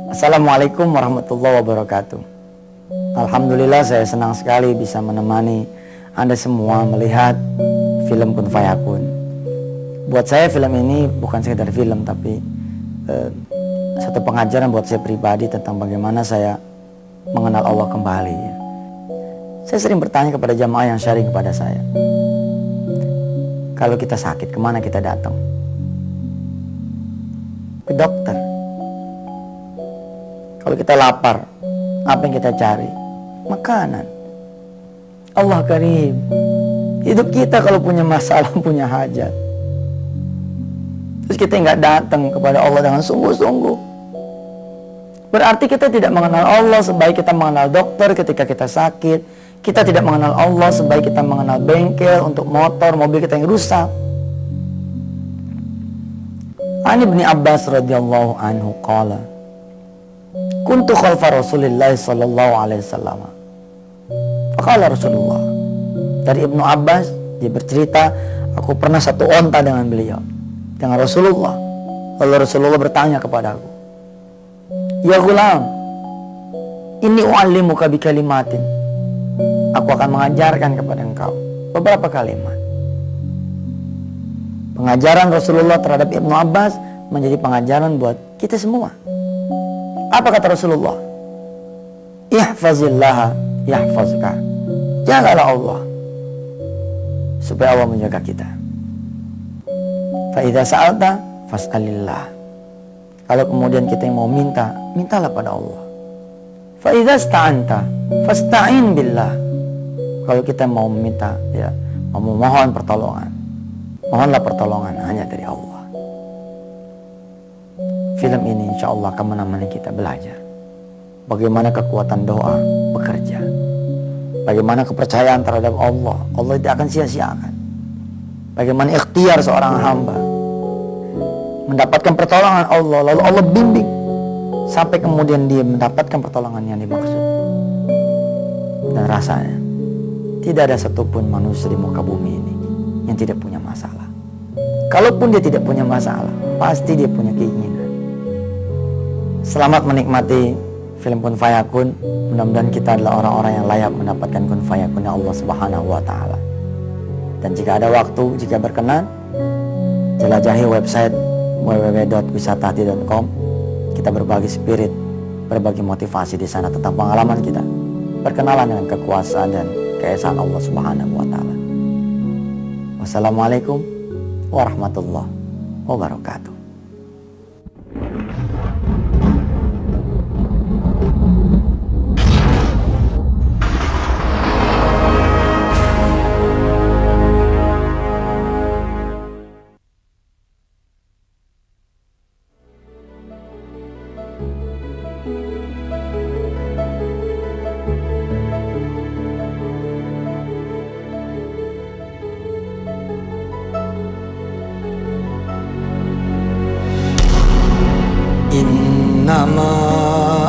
Assalamualaikum warahmatullahi wabarakatuh. Alhamdulillah, saya senang sekali bisa menemani Anda semua melihat film Kun Fayakun. Buat saya film ini bukan sekedar film, tapi satu pengajaran buat saya pribadi tentang bagaimana saya mengenal Allah kembali. Saya sering bertanya kepada jamaah yang sharing kepada saya, kalau kita sakit, kemana kita datang? Ke dokter. Kalau kita lapar, apa yang kita cari? Makanan. Allah Karim. Hidup kita kalau punya masalah, punya hajat, terus kita nggak datang kepada Allah dengan sungguh-sungguh, berarti kita tidak mengenal Allah sebaik kita mengenal dokter ketika kita sakit. Kita tidak mengenal Allah sebaik kita mengenal bengkel untuk motor, mobil kita yang rusak. Ani bin Abbas radhiyallahu anhu qala, kuntu khalfa Rasulillah sallallahu alaihi wasallam. Faqala Rasulullah. Dari Ibnu Abbas, dia bercerita, aku pernah satu onta dengan beliau, dengan Rasulullah. Lalu Rasulullah bertanya kepada aku, ya gulam, inni u'allimuka bi kalimatin. Aku akan mengajarkan kepada engkau beberapa kalimat. Pengajaran Rasulullah terhadap Ibnu Abbas menjadi pengajaran buat kita semua. Apa kata Rasulullah? Ihfazillaha yahfazka. Jagalah Allah supaya Allah menjaga kita. Fa idza sa'alta fas'alillah. Kalau kemudian kita yang mau minta, mintalah pada Allah. Fa idza sta'anta fasta'in billah. Kalau kita mau meminta, ya, mau memohon pertolongan, mohonlah pertolongan hanya dari Allah. Film ini insya Allah akan menemani kita belajar bagaimana kekuatan doa bekerja, bagaimana kepercayaan terhadap Allah tidak akan sia-siakan, bagaimana ikhtiar seorang hamba mendapatkan pertolongan Allah, lalu Allah bimbing sampai kemudian dia mendapatkan pertolongan yang dimaksud. Dan rasanya tidak ada satupun manusia di muka bumi ini yang tidak punya masalah. Kalaupun dia tidak punya masalah, pasti dia punya keinginan. Selamat menikmati film Kun Fayakun. Mudah-mudahan kita adalah orang-orang yang layak mendapatkan Kun Fayakun Allah Subhanahu wa Ta'ala. Dan jika ada waktu, jika berkenan, jelajahi website www.wisatahati.com. Kita berbagi spirit, berbagi motivasi di sana tentang pengalaman kita, berkenalan dengan kekuasaan dan keesaan Allah Subhanahu wa Ta'ala. Wassalamualaikum warahmatullahi wabarakatuh. Innama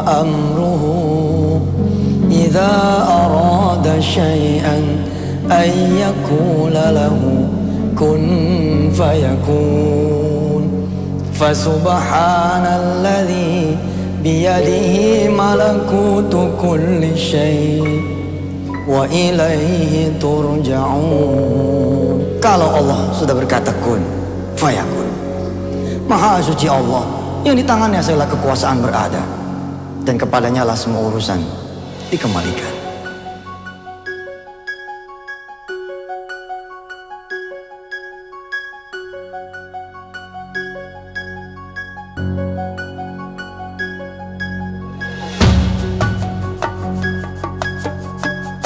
amruhu idza arada syai'an ay yaqula lahu kun fayakun. Fasubhanalladzi biyadihi malakutu kulli syai' wa ilaihi turja'un. Kalau Allah sudah berkata kun fayakun, Maha suci Allah yang di tangannya segala kekuasaan berada, dan kepadanya lah semua urusan dikembalikan.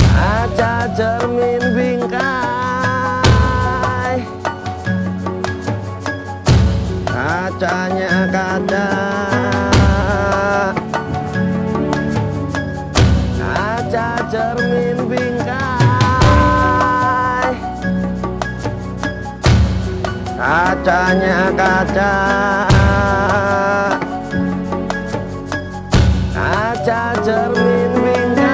Kaca cermin bingkai, kacanya kaca, kaca cermin bingkai, kacanya kaca, kaca cermin bingkai,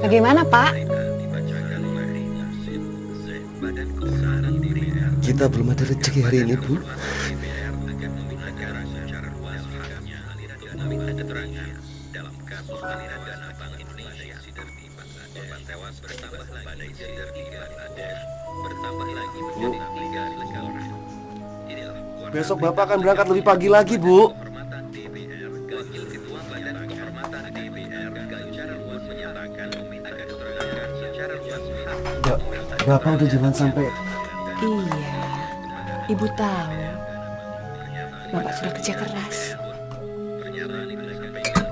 Bagaimana, Pak? Kita belum ada rezeki hari ini, Bu. Bu, besok Bapak akan berangkat lebih pagi lagi, Bu. Bapak udah jalan sampai... Iya, Ibu tahu. Bapak sudah kerja keras.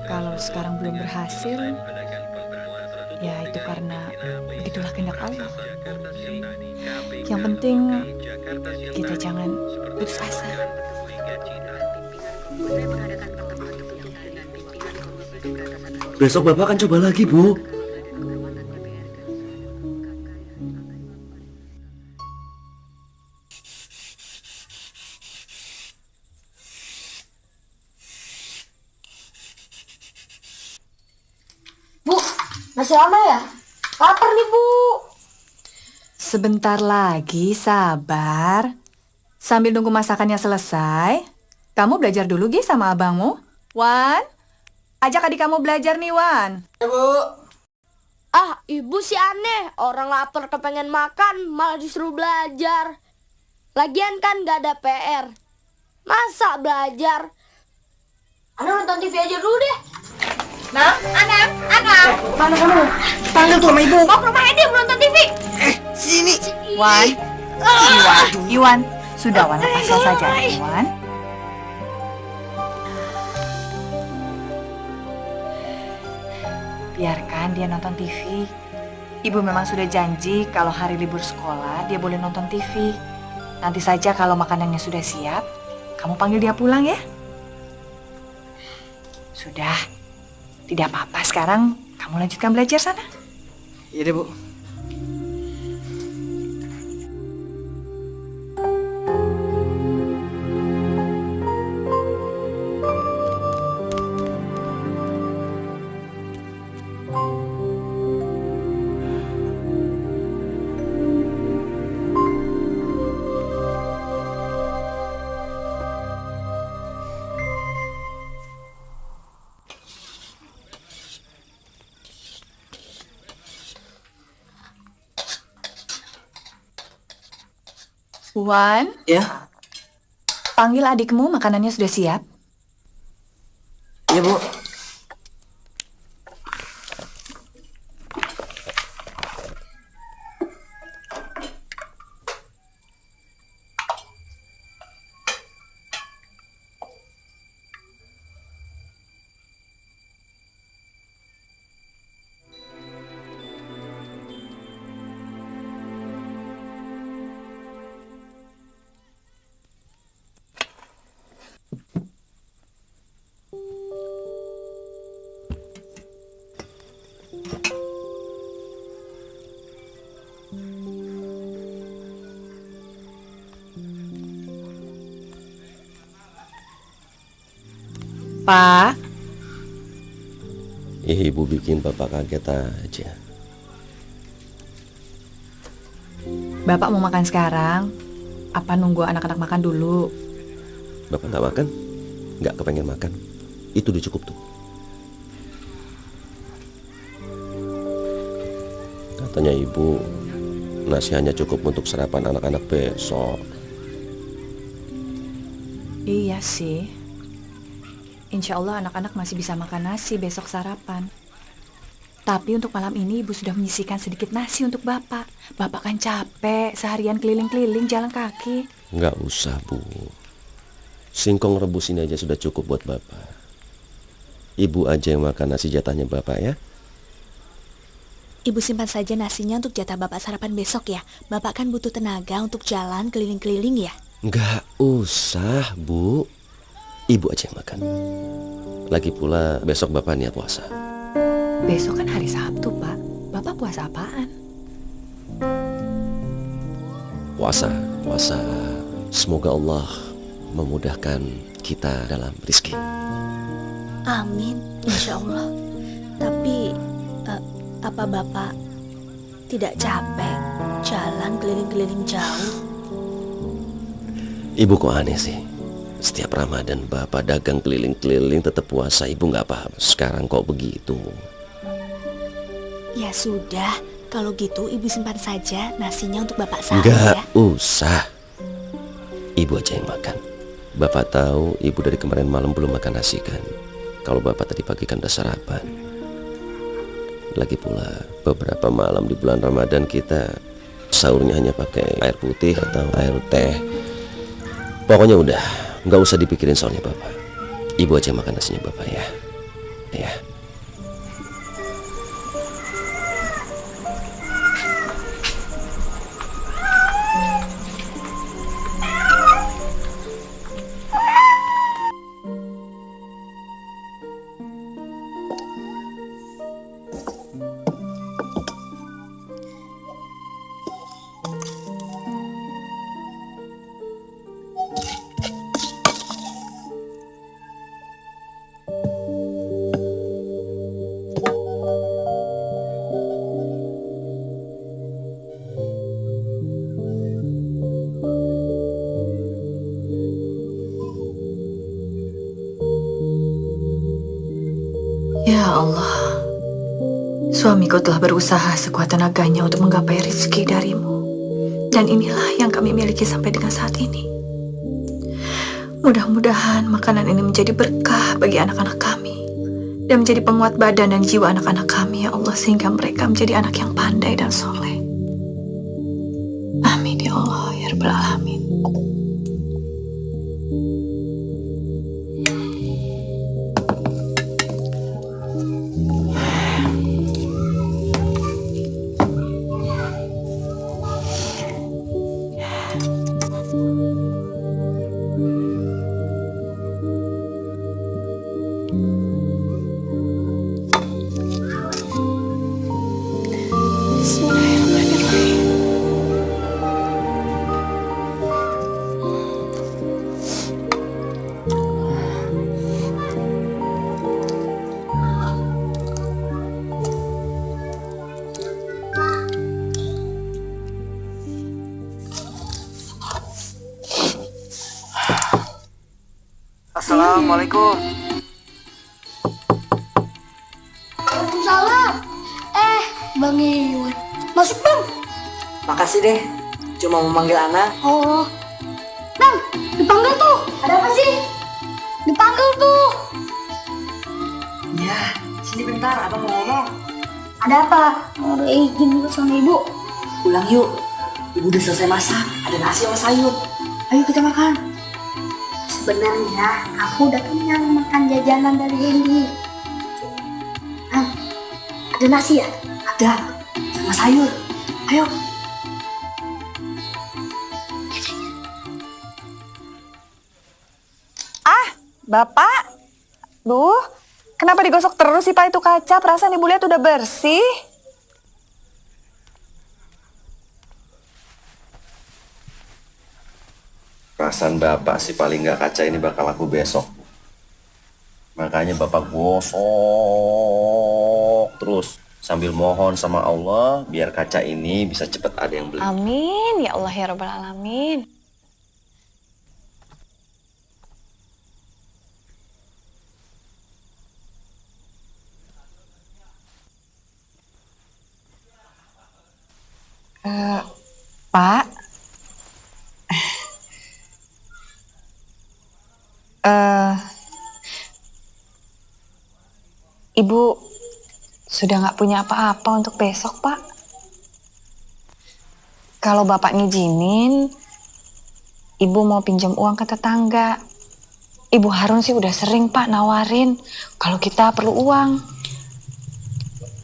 Kalau sekarang belum berhasil, ya itu karena begitulah kehendak Allah. Yang penting kita jangan putus asa. Besok Bapak akan coba lagi, Bu. Bu, masih lama ya? Lapar nih, Bu. Sebentar lagi, sabar. Sambil nunggu masakannya selesai, kamu belajar dulu, Gi, sama abangmu. Wan, ajak adik kamu belajar nih, Wan. Ya, Bu. Ah, ibu sih aneh. Orang lapar kepengen makan, malah disuruh belajar. Lagian kan gak ada PR. Masa belajar? Ana nonton TV aja dulu deh. Nah, anak. Mana kamu? Panggil tuh sama Ibu. Mau ke rumah dia nonton TV. Sini. Wan, Iwan, sudah Wan, pasal saja, Iwan. Biarkan dia nonton TV. Ibu memang sudah janji kalau hari libur sekolah dia boleh nonton TV. Nanti saja kalau makanannya sudah siap, kamu panggil dia pulang ya. Sudah, tidak apa-apa. Sekarang kamu lanjutkan belajar sana. Iya deh, Bu. Wan, Ya, panggil adikmu, makanannya sudah siap. iya, Bu. Pak, Ibu bikin Bapak kaget aja. Bapak mau makan sekarang? Apa nunggu anak-anak makan dulu? Bapak nggak makan? Nggak kepengen makan? Itu udah cukup tuh. Katanya Ibu, nasi hanya cukup untuk sarapan anak-anak besok. Iya sih. Insya Allah anak-anak masih bisa makan nasi besok sarapan. Tapi untuk malam ini Ibu sudah menyisihkan sedikit nasi untuk Bapak. Bapak kan capek seharian keliling-keliling jalan kaki. Nggak usah, Bu. Singkong rebus ini aja sudah cukup buat Bapak. Ibu aja yang makan nasi jatahnya Bapak ya. Ibu simpan saja nasinya untuk jatah Bapak sarapan besok ya. Bapak kan butuh tenaga untuk jalan keliling-keliling ya. Nggak usah, Bu. Ibu aja yang makan. Lagi pula besok Bapak niat puasa. Besok kan hari Sabtu, Pak. Bapak puasa apaan? Puasa. Semoga Allah memudahkan kita dalam rezeki. Amin, insya Allah. Tapi Apa Bapak tidak capek jalan keliling-keliling jauh? Ibu kok aneh sih? Setiap Ramadan Bapak dagang keliling-keliling tetap puasa, Ibu nggak paham. Sekarang kok begitu? Ya sudah, kalau gitu Ibu simpan saja nasinya untuk Bapak sahur Nggak ya. usah. Ibu aja yang makan. Bapak tahu Ibu dari kemarin malam belum makan nasi kan? Kalau Bapak tadi pagi kan udah sarapan. Lagi pula beberapa malam di bulan Ramadan kita sahurnya hanya pakai air putih atau air teh. Pokoknya udah, nggak usah dipikirin soalnya Bapak. Ibu aja makan nasinya Bapak ya. Ya. Ya Allah, suamiku telah berusaha sekuat tenaganya untuk menggapai rezeki darimu. Dan inilah yang kami miliki sampai dengan saat ini. Mudah-mudahan makanan ini menjadi berkah bagi anak-anak kami. Dan menjadi penguat badan dan jiwa anak-anak kami, ya Allah, sehingga mereka menjadi anak yang pandai dan soleh. Amin ya Allah, ya Rabbal Alamin. Assalamualaikum. Waalaikumsalam. Bang Iwan. Masuk, Bang. Makasih deh, cuma mau manggil anak. Oh. Bang, dipanggil tuh. Ada apa sih? Dipanggil tuh. Ya, sini bentar, abang mau ngomong. Ada apa? Mau ada izin dulu sama ibu. Pulang yuk, ibu udah selesai masak, ada nasi sama sayur. Ayo kita makan. Sebenarnya aku udah kenyang makan jajanan dari Hendy. Ada nasi ya? Ada, sama sayur. Ayo. Bapak? Duh, kenapa digosok terus sih Pak itu kaca? Perasaan Ibu lihat udah bersih. Perasaan Bapak sih paling nggak kaca ini bakal laku besok. Makanya Bapak gosok terus sambil mohon sama Allah biar kaca ini bisa cepat ada yang beli. Amin, ya Allah ya Rabbal Alamin. Pak, Ibu sudah nggak punya apa-apa untuk besok, Pak. Kalau Bapak ngizinin, Ibu mau pinjam uang ke tetangga. Ibu Harun sih udah sering, Pak, nawarin kalau kita perlu uang.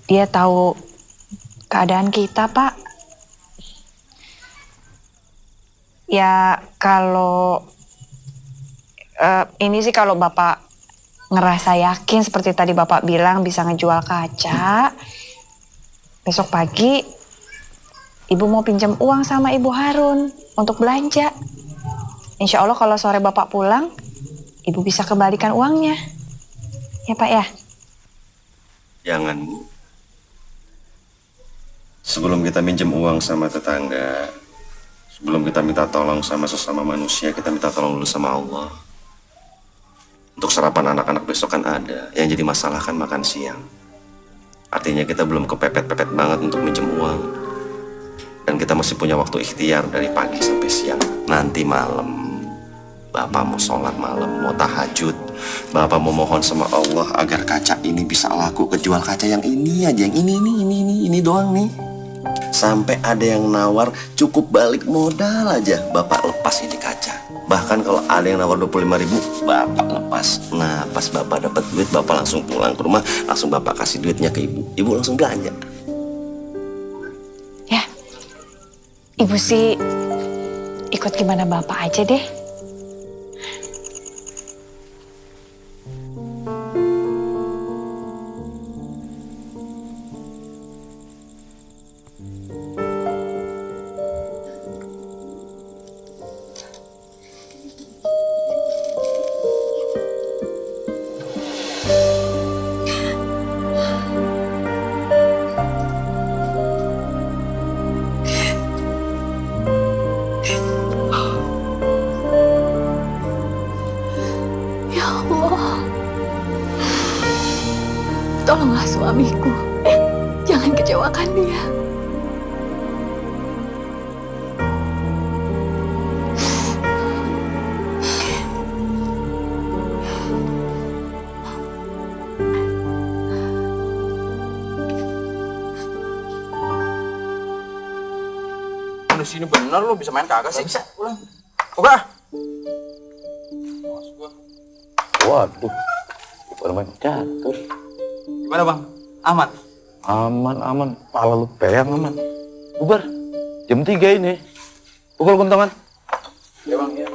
Dia tahu keadaan kita, Pak. Ya, kalau ini sih kalau Bapak ngerasa yakin seperti tadi Bapak bilang bisa ngejual kaca, besok pagi Ibu mau pinjam uang sama Ibu Harun untuk belanja. Insya Allah kalau sore Bapak pulang, Ibu bisa kembalikan uangnya. Ya Pak ya? Jangan, Bu. Sebelum kita minjem uang sama tetangga, sebelum kita minta tolong sama sesama manusia, kita minta tolong dulu sama Allah. Untuk sarapan anak-anak besok kan ada. Yang jadi masalah kan makan siang. Artinya kita belum kepepet-pepet banget untuk minjem uang. Dan kita masih punya waktu ikhtiar dari pagi sampai siang. Nanti malam Bapak mau sholat malam, mau tahajud, Bapak mau mohon sama Allah agar kaca ini bisa laku, kejual kaca yang ini aja, yang ini doang nih. Sampai ada yang nawar cukup balik modal aja, Bapak lepas ini kaca. Bahkan kalau ada yang nawar 25.000, Bapak lepas. Nah, pas Bapak dapat duit, Bapak langsung pulang ke rumah, langsung Bapak kasih duitnya ke Ibu. Ibu langsung belanja. Ya, Ibu sih ikut gimana Bapak aja deh. Tolonglah suamiku, jangan kecewakan dia. Di sini bener lo bisa main kagak sih? Bisa, pulang. Oke. Waduh, bukan main catur. Gimana bang? Aman? Aman. Pala lu peyang aman. Bubar, jam 3 ini. Pukul kentongan. Ya bang, ya.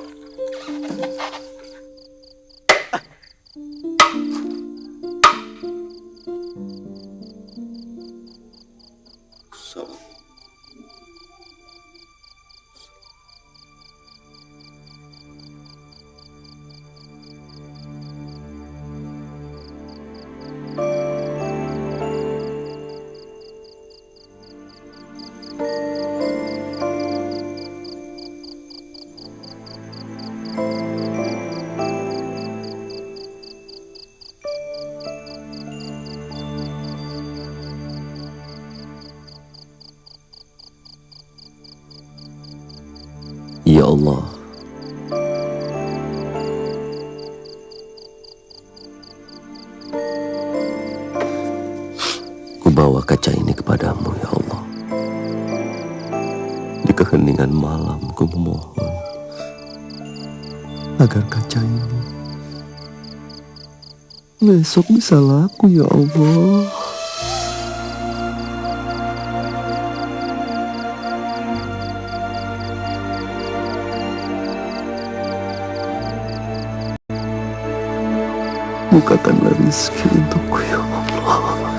Ya Allah, ku bawa kaca ini kepadamu ya Allah. Di keheningan malam ku memohon agar kaca ini besok bisa laku ya Allah. Bukakanlah rezeki untukku ya Allah.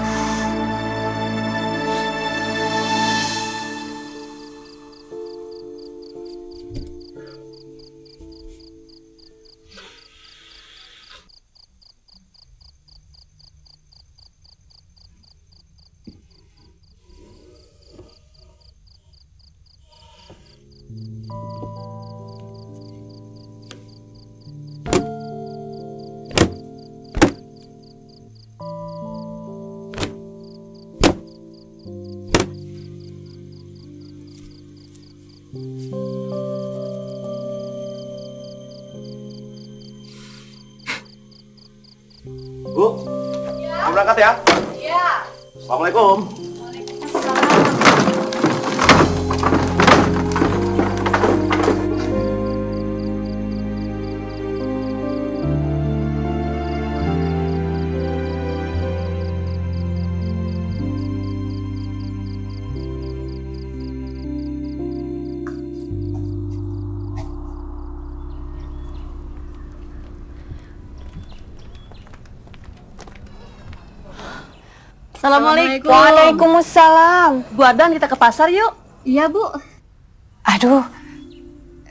Bu, mau berangkat ya? Iya. Assalamualaikum. Assalamualaikum. Waalaikumsalam. Bu Adan, kita ke pasar yuk. Iya Bu. Aduh,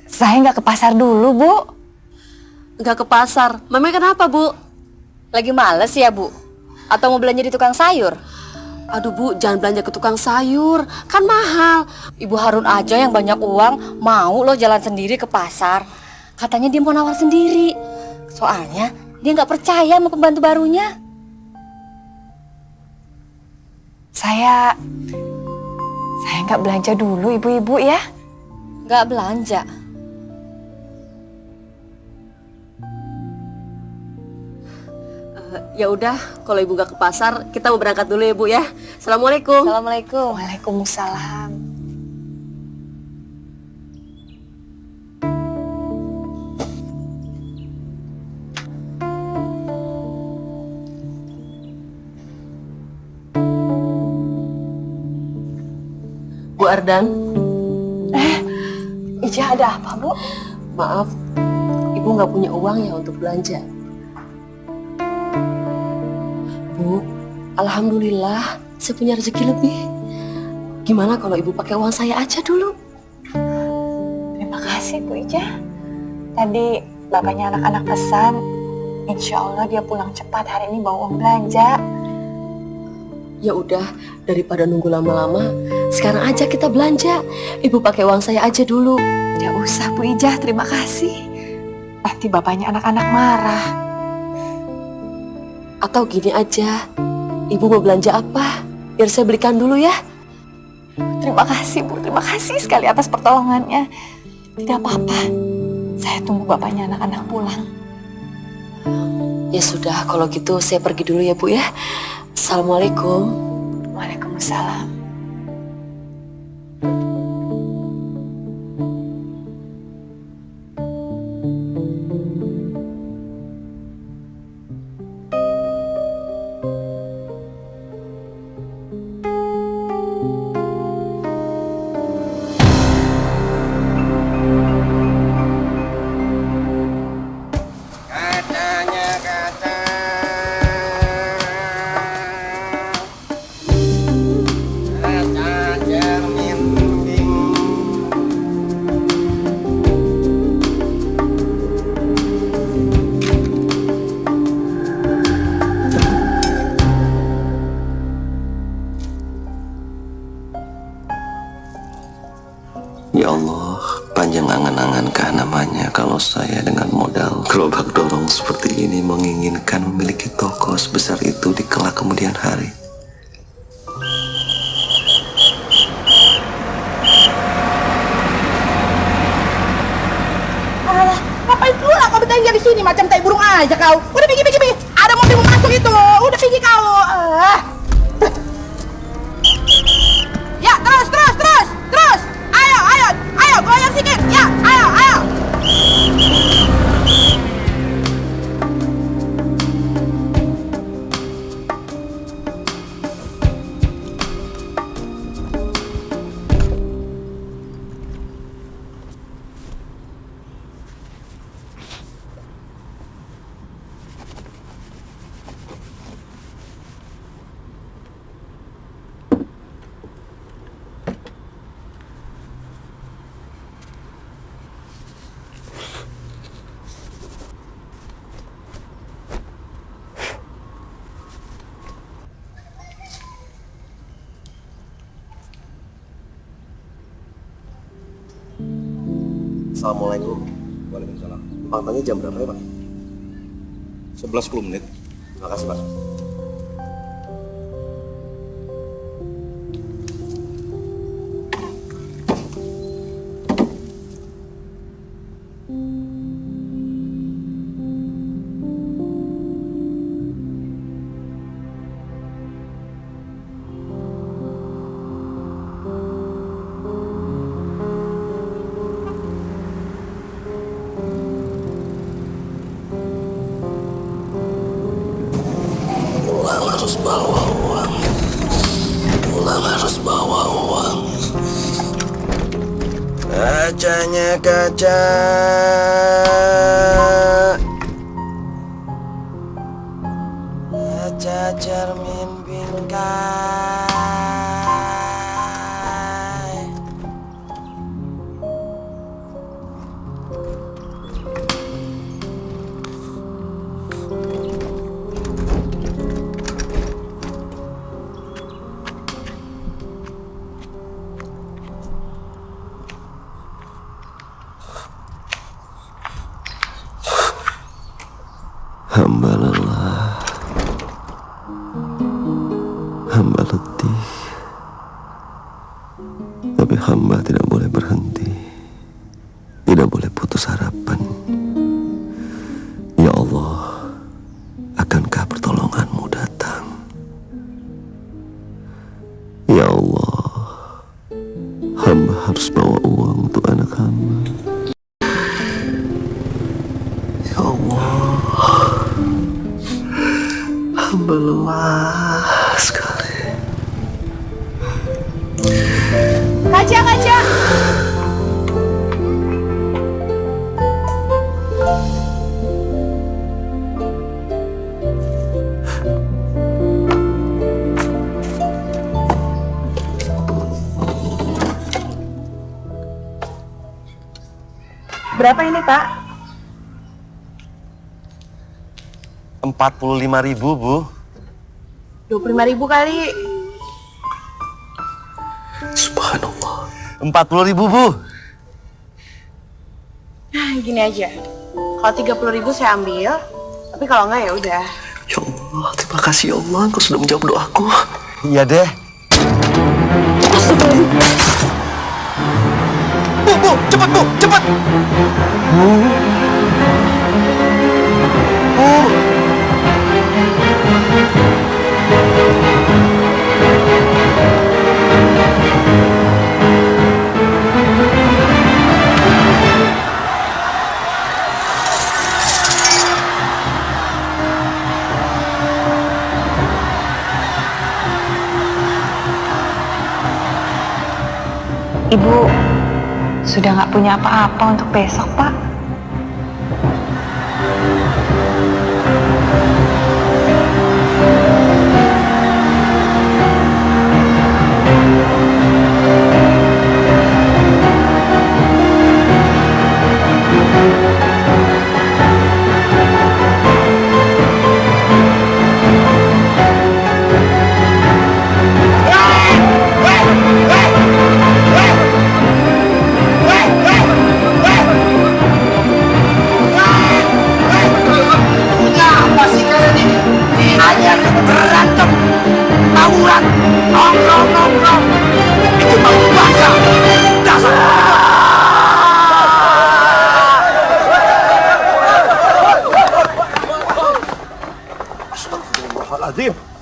saya nggak ke pasar dulu, Bu. Nggak ke pasar. Memang kenapa Bu? Lagi males ya Bu? Atau mau belanja di tukang sayur? Aduh Bu, jangan belanja ke tukang sayur, kan mahal. Ibu Harun aja yang banyak uang mau loh jalan sendiri ke pasar. Katanya dia mau nawar sendiri. Soalnya dia nggak percaya sama pembantu barunya. Saya nggak belanja dulu ibu-ibu ya. Nggak belanja. Ya udah, kalau Ibu gak ke pasar, kita mau berangkat dulu ya Bu ya. Assalamualaikum. Assalamualaikum. Waalaikumsalam. Bu Ardan. Ija, ada apa Bu? Maaf, Ibu nggak punya uang ya untuk belanja. Bu, alhamdulillah saya punya rezeki lebih. Gimana kalau Ibu pakai uang saya aja dulu? Terima kasih Bu Ija. Tadi bapaknya anak-anak pesan, insya Allah dia pulang cepat hari ini bawa uang belanja. Ya udah, daripada nunggu lama-lama, sekarang aja kita belanja. Ibu pakai uang saya aja dulu. Gak usah Bu Ija, terima kasih. Nanti bapaknya anak-anak marah. Atau gini aja, Ibu mau belanja apa? Biar saya belikan dulu ya. Terima kasih Bu, terima kasih sekali atas pertolongannya. Tidak apa-apa, saya tunggu bapaknya anak-anak pulang. Ya sudah, kalau gitu saya pergi dulu ya Bu ya. Assalamualaikum. Waalaikumsalam. Kacanya kaca. Kaca cermin pink. Ya Allah, panjang angan-angankah namanya kalau saya dengan modal gerobak dorong seperti ini menginginkan memiliki toko sebesar itu di kelak kemudian hari. Alah, ngapain pula kau bertengger di sini macam tai burung aja kau? Udah pergi. Ada mobil mau masuk itu. Udah pergi kau. Ya, terus. Ayo, goyang sedikit. Ya, ayo. Assalamualaikum. Waalaikumsalam. Pantangnya jam berapa ya Pak? 11-10 menit. Terima kasih Pak. Harus bawa uang. Kacanya kaca. Kaca cermin bingkai. Hamba lelah, hamba letih, tapi hamba tidak boleh berhenti, tidak boleh putus harapan. Ya Allah, akankah pertolongan-Mu datang? Ya Allah, hamba harus bawa uang untuk anak hamba. Ya Allah, hamba lelah sekali. Kaca. Berapa ini, Pak? 45.000, Bu. 25.000 kali. Subhanallah. 40.000, Bu. Nah, gini aja. Kalau 30.000 saya ambil, tapi kalau enggak ya udah. Ya Allah, terima kasih ya Allah, Engkau sudah menjawab doaku. Iya deh. Bu, cepat Bu, cepat. Bu. Ibu sudah nggak punya apa-apa untuk besok, Pak.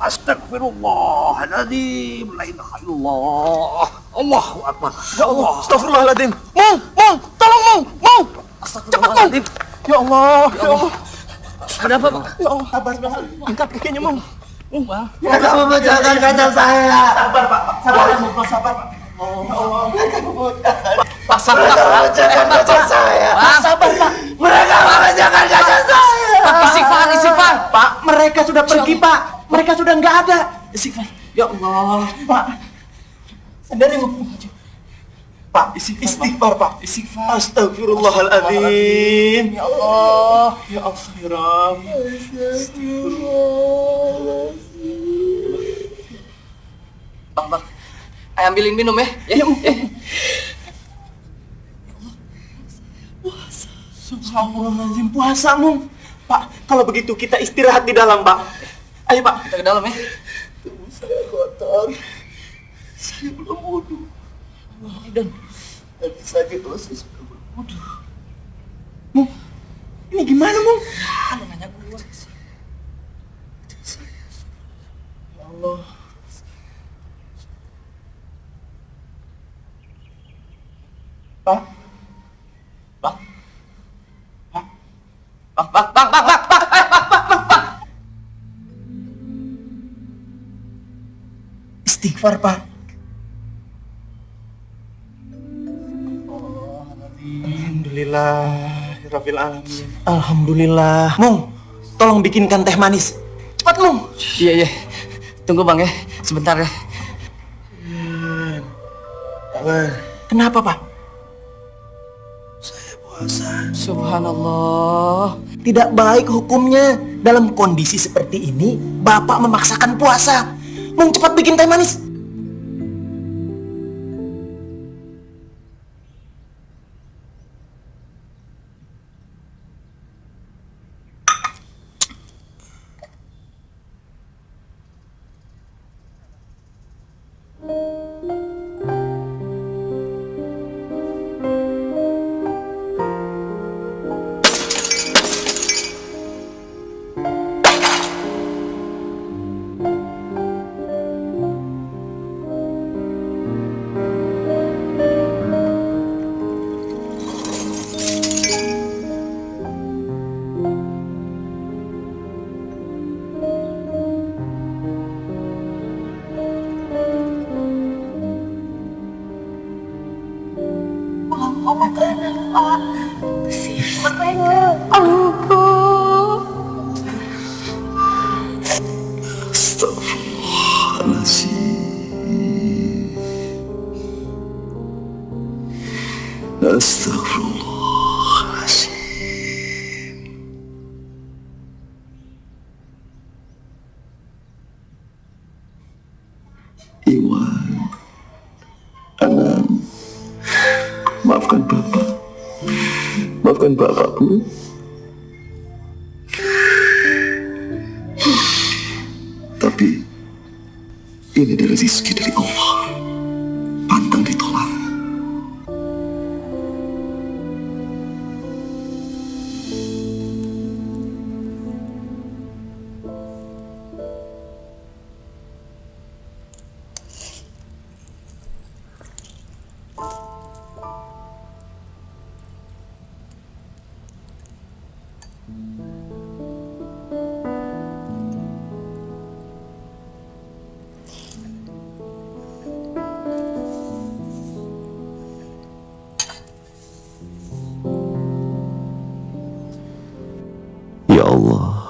Astagfirullahaladzim, la ilaha illallah, Allahu akbar. Ya Allah, astagfirullahaladzim. Mung, tolong Mung. Cepat Mung. Ya Allah, ya Allah. Ada apa, Bang? Ya Allah, sabar, angkat kakinya Mung. Mereka memecahkan kaca saya. Sabar, Pak. Sabar, Pak. Pak, sabar, Pak. Kaca saya. Sabar, Pak. Mereka memecahkan kaca saya. Pak, istighfar. Pak, mereka sudah pergi, Pak. Mereka sudah nggak ada. Istighfar. Ya Allah, Pak. Sendiri Pak, istighfar, Pak. Istighfar. Astagfirullahaladzim. Ya Allah. Ya Allah, ya Rabb. Bang. Ayo ambilin minum ya. Puasa. Subhanallah, puasa, Mung. Pak, kalau begitu kita istirahat di dalam, Pak. Ayo, Pak. Kita ke dalam ya. Tubuh saya kotor. Saya belum wudu. Dan tadi saja kalau saya sudah berwudu. Mung, ini gimana, Mung? Lu nanya gue sih. Ya Allah. Pak. Istighfar, Pak. Alhamdulillah, alamin. Alhamdulillah. Mung, tolong bikinkan teh manis. Cepat, Mung. Iya. Tunggu Bang ya, sebentar ya. Kenapa, Pak? Saya puasa. Subhanallah. Tidak baik hukumnya. Dalam kondisi seperti ini, Bapak memaksakan puasa. Mung, cepat bikin teh manis. Bapak. Maafkan Bapak, Bu. Tapi ini adalah rezeki dari Allah. Pantang ditolak. Ya Allah,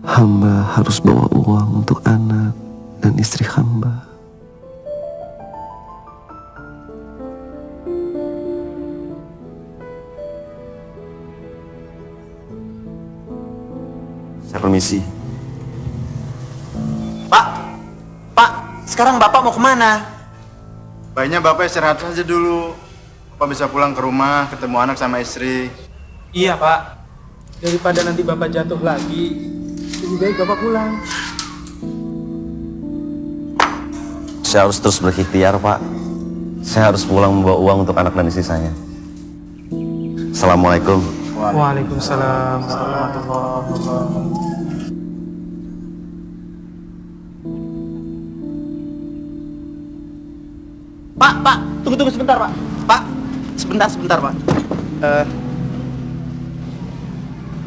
hamba harus bawa uang untuk anak dan istri hamba. Saya permisi. Pak, sekarang Bapak mau kemana? Baiknya Bapak istirahat saja dulu. Bapak bisa pulang ke rumah, ketemu anak sama istri. Iya, Pak. Daripada nanti Bapak jatuh lagi, lebih baik Bapak pulang. Saya harus terus berikhtiar, Pak. Saya harus pulang membawa uang untuk anak dan istri saya. Assalamualaikum. Waalaikumsalam warahmatullahi wabarakatuh. Pak, tunggu sebentar, Pak. Pak, sebentar, Pak.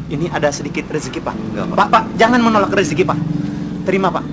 Ini ada sedikit rezeki, Pak. Enggak, Pak, jangan menolak rezeki, Pak. Terima, Pak.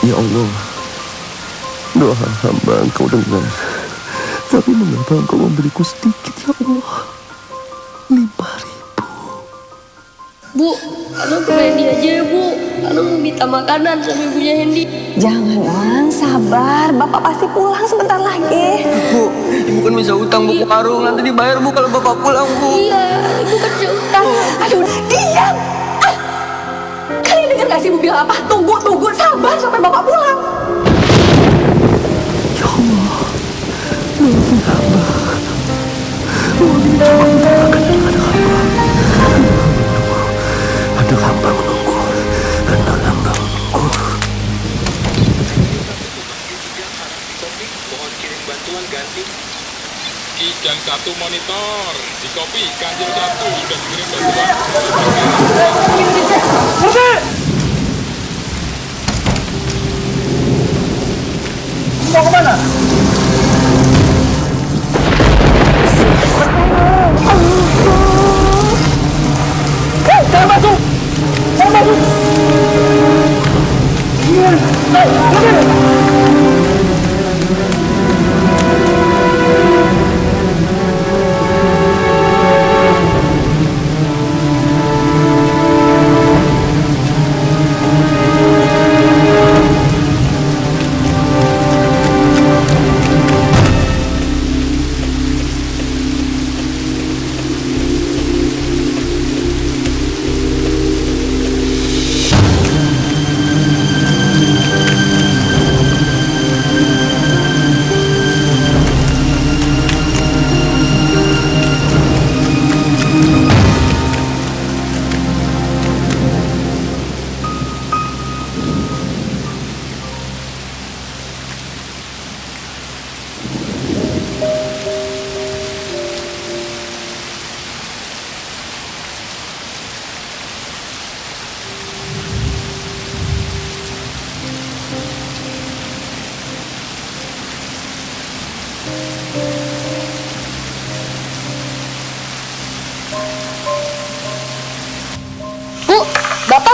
Ya Allah, doa hamba Engkau dengar. Tapi mengapa Engkau memberiku sedikit, ya Allah? 5.000. Bu, Anang ke Hendy aja ya, Bu. Anang mau minta makanan sama ibunya Hendy. Jangan, Ang. Sabar. Bapak pasti pulang sebentar lagi. Bu, ibu kan bisa utang buku warung. Nanti dibayar, Bu, kalau Bapak pulang, Bu. Iya, ibu kan bisa utang. Aduh, diam! Kalian dengar gak sih ibu bilang apa? Tunggu, sabar sampai Bapak pulang. Ya Allah, maafin hamba. Uang ini cuma untuk makan anak hamba. Anak hamba menunggu. Mohon kirim bantuan ganti dan 1 monitor di kopi Kanjeng 1 sudah dikirim bantuan. Mau kemana? Jangan masuk! Jangan masuk!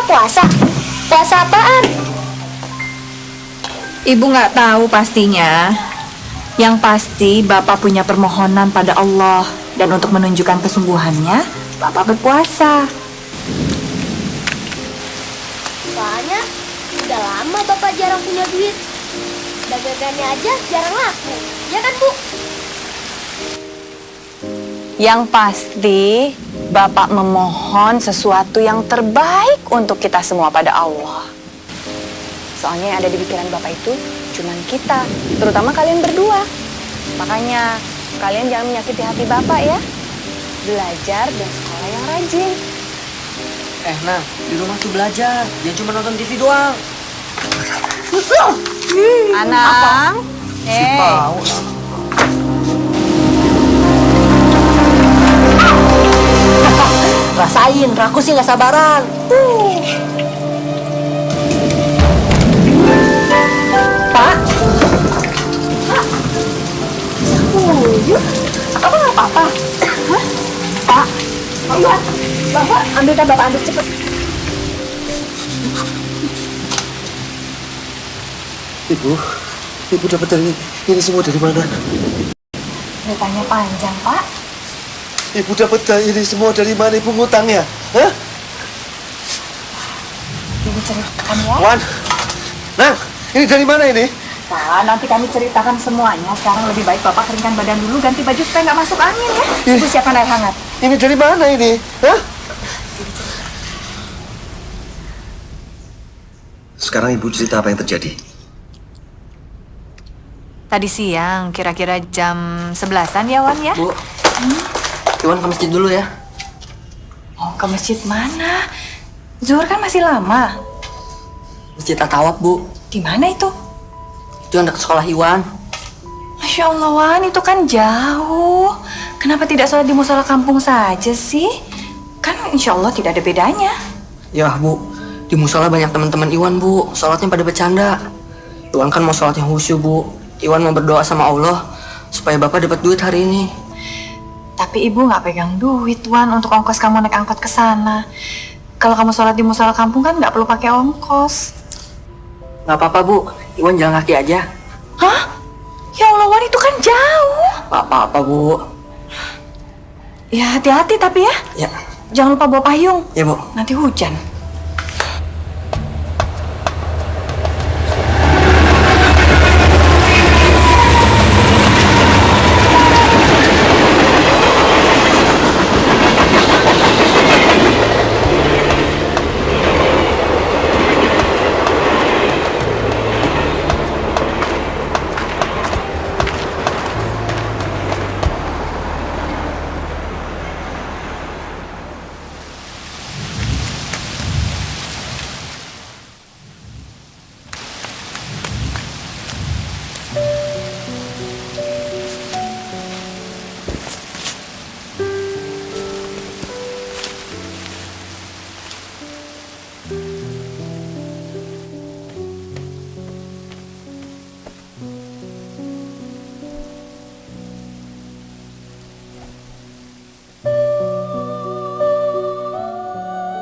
puasa? Puasa apaan? Ibu nggak tahu pastinya. Yang pasti Bapak punya permohonan pada Allah. Dan untuk menunjukkan kesungguhannya, Bapak berpuasa. Soalnya udah lama Bapak jarang punya duit. Dagangannya aja jarang laku. Ya kan, Bu? Yang pasti Bapak memohon sesuatu yang terbaik untuk kita semua pada Allah. Soalnya yang ada di pikiran Bapak itu cuman kita, terutama kalian berdua. Makanya kalian jangan menyakiti hati Bapak ya. Belajar dan sekolah yang rajin. Nah, di rumah tuh belajar. Dia cuma nonton TV doang. Anang, Tahu. Rasain, aku sih nggak sabaran. Pak. Yuk, apa nggak apa-apa? Hah? Pak, ayo, Bapak ambil Bapak ambil cepet. Ibu dapat ini semua dari mana? Ceritanya panjang, Pak. Ibu dapat ini semua dari mana? Ibu ngutang ya? Hah? Ibu ceritakan ya. Wan, Nang, ini dari mana ini? Pak, nanti kami ceritakan semuanya. Sekarang lebih baik Bapak keringkan badan dulu, ganti baju supaya nggak masuk angin ya. Ibu siapkan air hangat. Ini dari mana ini? Hah? Sekarang ibu cerita apa yang terjadi? Tadi siang, kira-kira jam 11-an ya, Wan ya? Bu, Iwan ke masjid dulu ya. Oh, ke masjid mana? Zuhur kan masih lama. Masjid Atawab, Bu. Di mana itu? Itu yang dekat sekolah Iwan. Masya Allah, Wan, itu kan jauh. Kenapa tidak sholat di musola kampung saja sih? Kan insya Allah tidak ada bedanya. Ya, Bu. Di musola banyak teman-teman Iwan, Bu. Sholatnya pada bercanda. Iwan kan mau sholat yang khusyuk, Bu. Iwan mau berdoa sama Allah supaya Bapak dapat duit hari ini. Tapi ibu nggak pegang duit, Wan, untuk ongkos kamu naik angkot ke sana. Kalau kamu sholat di musola kampung kan nggak perlu pakai ongkos. Nggak apa-apa, Bu. Iwan jalan kaki aja. Hah? Ya Allah, Wan, itu kan jauh. Nggak apa-apa, Bu. Ya hati-hati tapi ya. Ya. Jangan lupa bawa payung. Ya, Bu. Nanti hujan.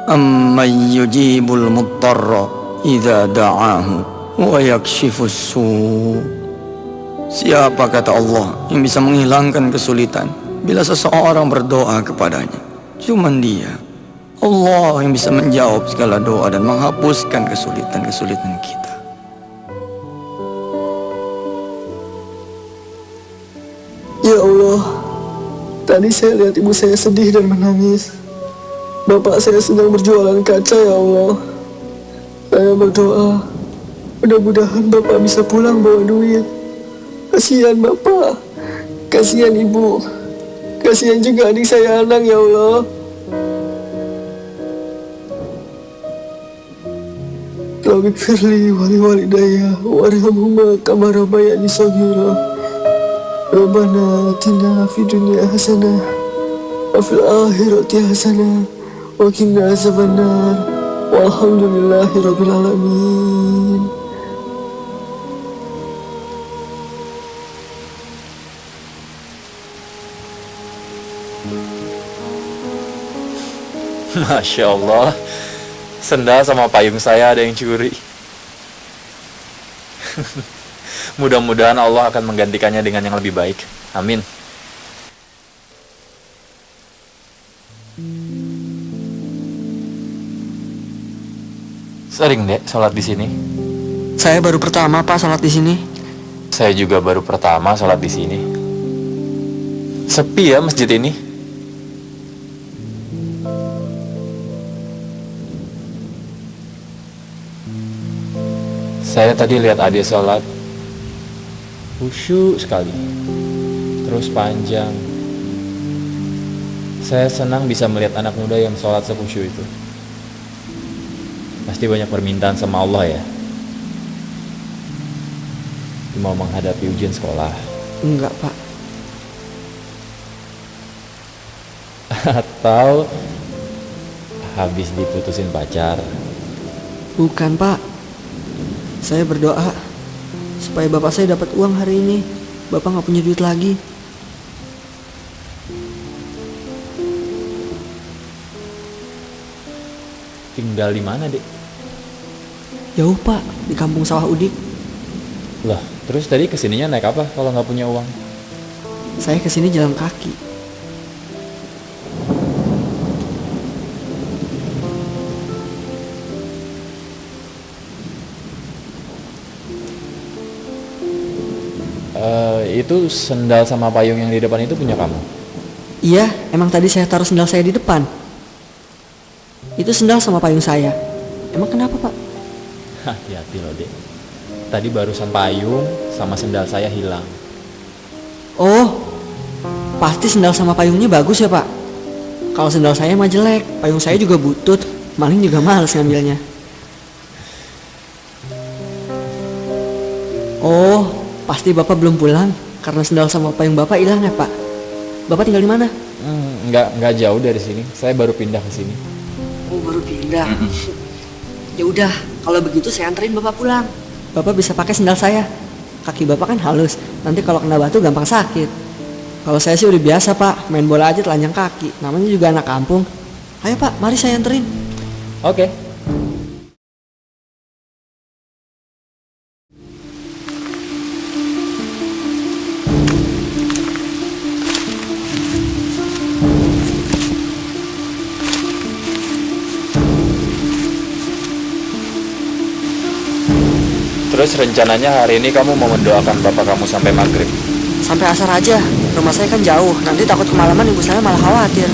أَمَّنْ يُجِيبُ الْمُضْطَرَّ إِذَا دَعَاهُ وَيَكْشِفُ السُّوءَ. Siapa, kata Allah, yang bisa menghilangkan kesulitan bila seseorang berdoa kepadanya? Cuman Dia, Allah, yang bisa menjawab segala doa dan menghapuskan kesulitan-kesulitan kita. Ya Allah, tadi saya lihat ibu saya sedih dan menangis. Bapak saya sedang berjualan kaca, ya Allah. Saya berdoa, mudah-mudahan Bapak bisa pulang bawa duit. Kasihan Bapak, kasihan Ibu, kasihan juga adik saya Anang, ya Allah. Rabbighfirli waliwalidayya warhamhuma kama rabbayani shaghira. Rabbana atina fid dunya hasanah wa fil akhirati hasanah wa qina azabannar. Walhamdulillahi rabbil alamin. Masya Allah, Sendal sama payung saya ada yang curi. Mudah-mudahan Allah akan menggantikannya dengan yang lebih baik. Amin. Sering deh sholat di sini. Saya baru pertama Pak sholat di sini. Saya juga baru pertama sholat di sini. Sepi ya masjid ini. Saya tadi lihat adik sholat, khusyuk sekali, terus panjang. Saya senang bisa melihat anak muda yang sholat sekhusyuk itu. Pasti banyak permintaan sama Allah ya. Mau menghadapi ujian sekolah. Enggak Pak. Atau habis diputusin pacar. Bukan Pak. Saya berdoa supaya bapak saya dapat uang hari ini. Bapak nggak punya duit lagi. Tinggal di mana, Dek? Jauh Pak, di kampung Sawah Udik. Lah, terus tadi kesininya naik apa kalau nggak punya uang? Saya kesini jalan kaki. Itu sendal sama payung yang di depan itu punya kamu? Iya, emang tadi saya taruh sendal saya di depan. Itu sendal sama payung saya. Emang kenapa Pak? Hati-hati loh Dek. Tadi barusan payung sama sendal saya hilang. Oh, pasti sendal sama payungnya bagus ya Pak. Kalau sendal saya mah jelek, payung saya juga butut, maling juga males ngambilnya. Oh, pasti Bapak belum pulang karena sendal sama payung Bapak hilang ya Pak. Bapak tinggal di mana? Nggak jauh dari sini. Saya baru pindah ke sini. Oh, baru pindah. Ya udah, kalau begitu saya anterin Bapak pulang. Bapak bisa pakai sendal saya. Kaki Bapak kan halus, nanti kalau kena batu gampang sakit. Kalau saya sih udah biasa Pak, main bola aja telanjang kaki. Namanya juga anak kampung. Ayo Pak, mari saya anterin. Oke. Terus rencananya hari ini kamu mau mendoakan bapak kamu sampai maghrib? Sampai asar aja, rumah saya kan jauh. Nanti takut kemalaman ibu saya malah khawatir.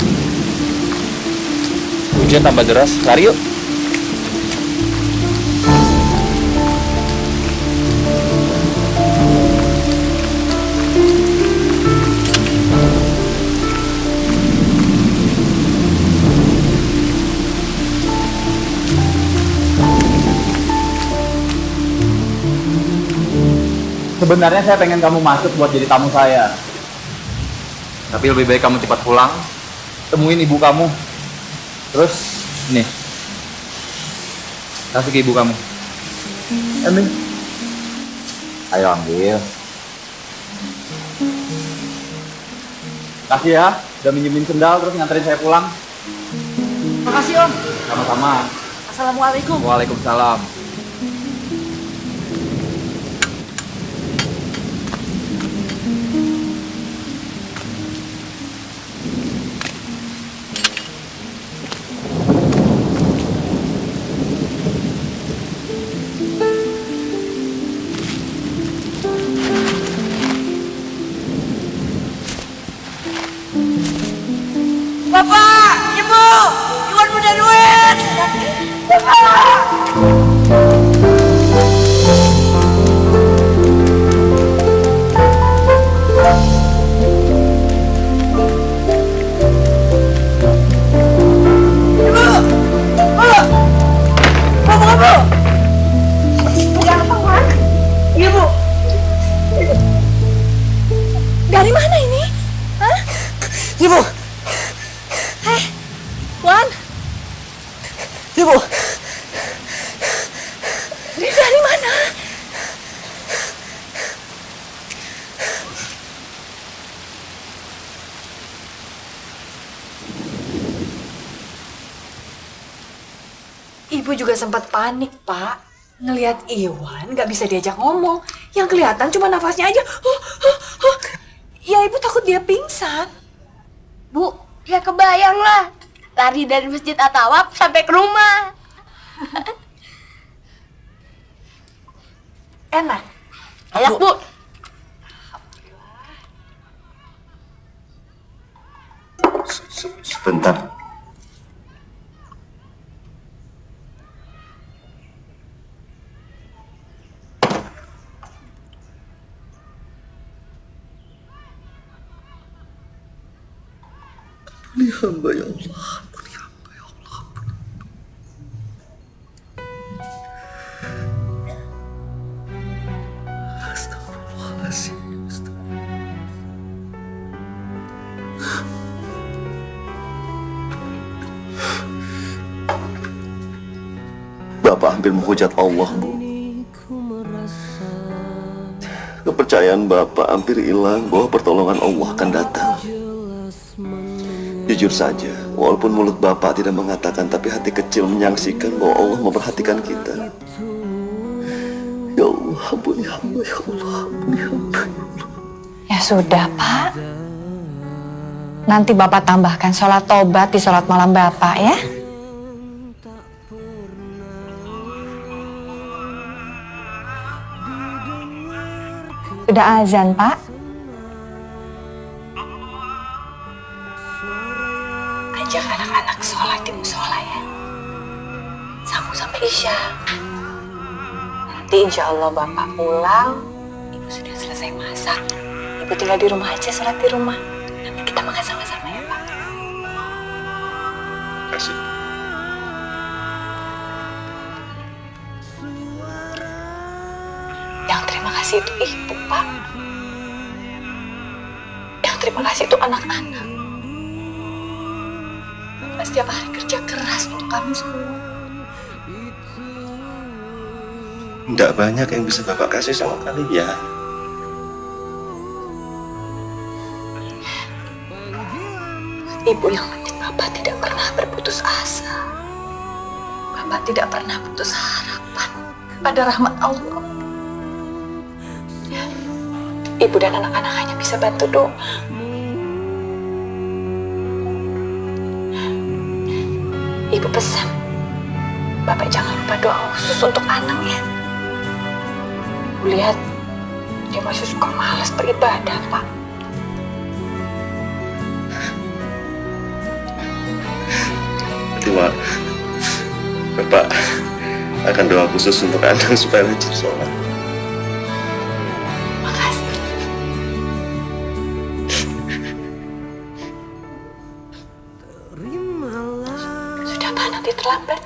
Hujan tambah deras, lari yuk. Sebenarnya saya pengen kamu masuk buat jadi tamu saya. Tapi lebih baik kamu cepat pulang, temuin ibu kamu. Terus, nih, kasih ke ibu kamu. Ambil. Ayo ambil. Kasih ya, udah minjemin sendal terus nganterin saya pulang. Makasih Om. Sama-sama. Assalamualaikum. Waalaikumsalam. Bapak, Ibu, Iwan punya duit. Bapak. Ibu juga sempat panik, Pak. Ngelihat Iwan nggak bisa diajak ngomong. Yang kelihatan cuma nafasnya aja. Ya Ibu takut dia pingsan. Bu, ya kebayang lah. Lari dari Masjid At-Tawaf sampai ke rumah. Enak? Enak, Bu. Sebentar. Ampuni hamba ya Allah, ampuni hamba ya Allah, ampuni. Astagfirullahaladzim. Bapak hampir menghujat Allah, Bu. Kepercayaan Bapak hampir hilang bahwa pertolongan Allah akan datang. Jujur saja, walaupun mulut Bapak tidak mengatakan, tapi hati kecil menyaksikan bahwa Allah memperhatikan kita. Ya Allah, ampuni hamba, ya Allah, ampuni hamba, ya Allah. Ya sudah, Pak. Nanti Bapak tambahkan sholat tobat di sholat malam Bapak ya. Sudah azan, Pak. Ajak anak-anak sholat di musola ya. Sambung sampai Isya. Nanti insya Allah Bapak pulang, Ibu sudah selesai masak. Ibu tinggal di rumah aja, sholat di rumah. Nanti kita makan sama-sama ya, Pak. Kasih. Yang terima kasih itu Ibu, Pak. Yang terima kasih itu anak-anak. Bapak setiap hari kerja keras untuk kami semua. Tidak banyak yang bisa Bapak kasih sama kalian. Ibu, yang penting Bapak tidak pernah berputus asa. Bapak tidak pernah putus harapan pada rahmat Allah. Ibu dan anak-anak hanya bisa bantu doa. Ibu pesan, Bapak jangan lupa doa khusus untuk Anang ya. Ibu lihat, dia masih suka malas beribadah, Pak. Cuma Bapak akan doa khusus untuk Anang supaya rajin sholat. Makasih. Sudah Pak, nanti terlambat.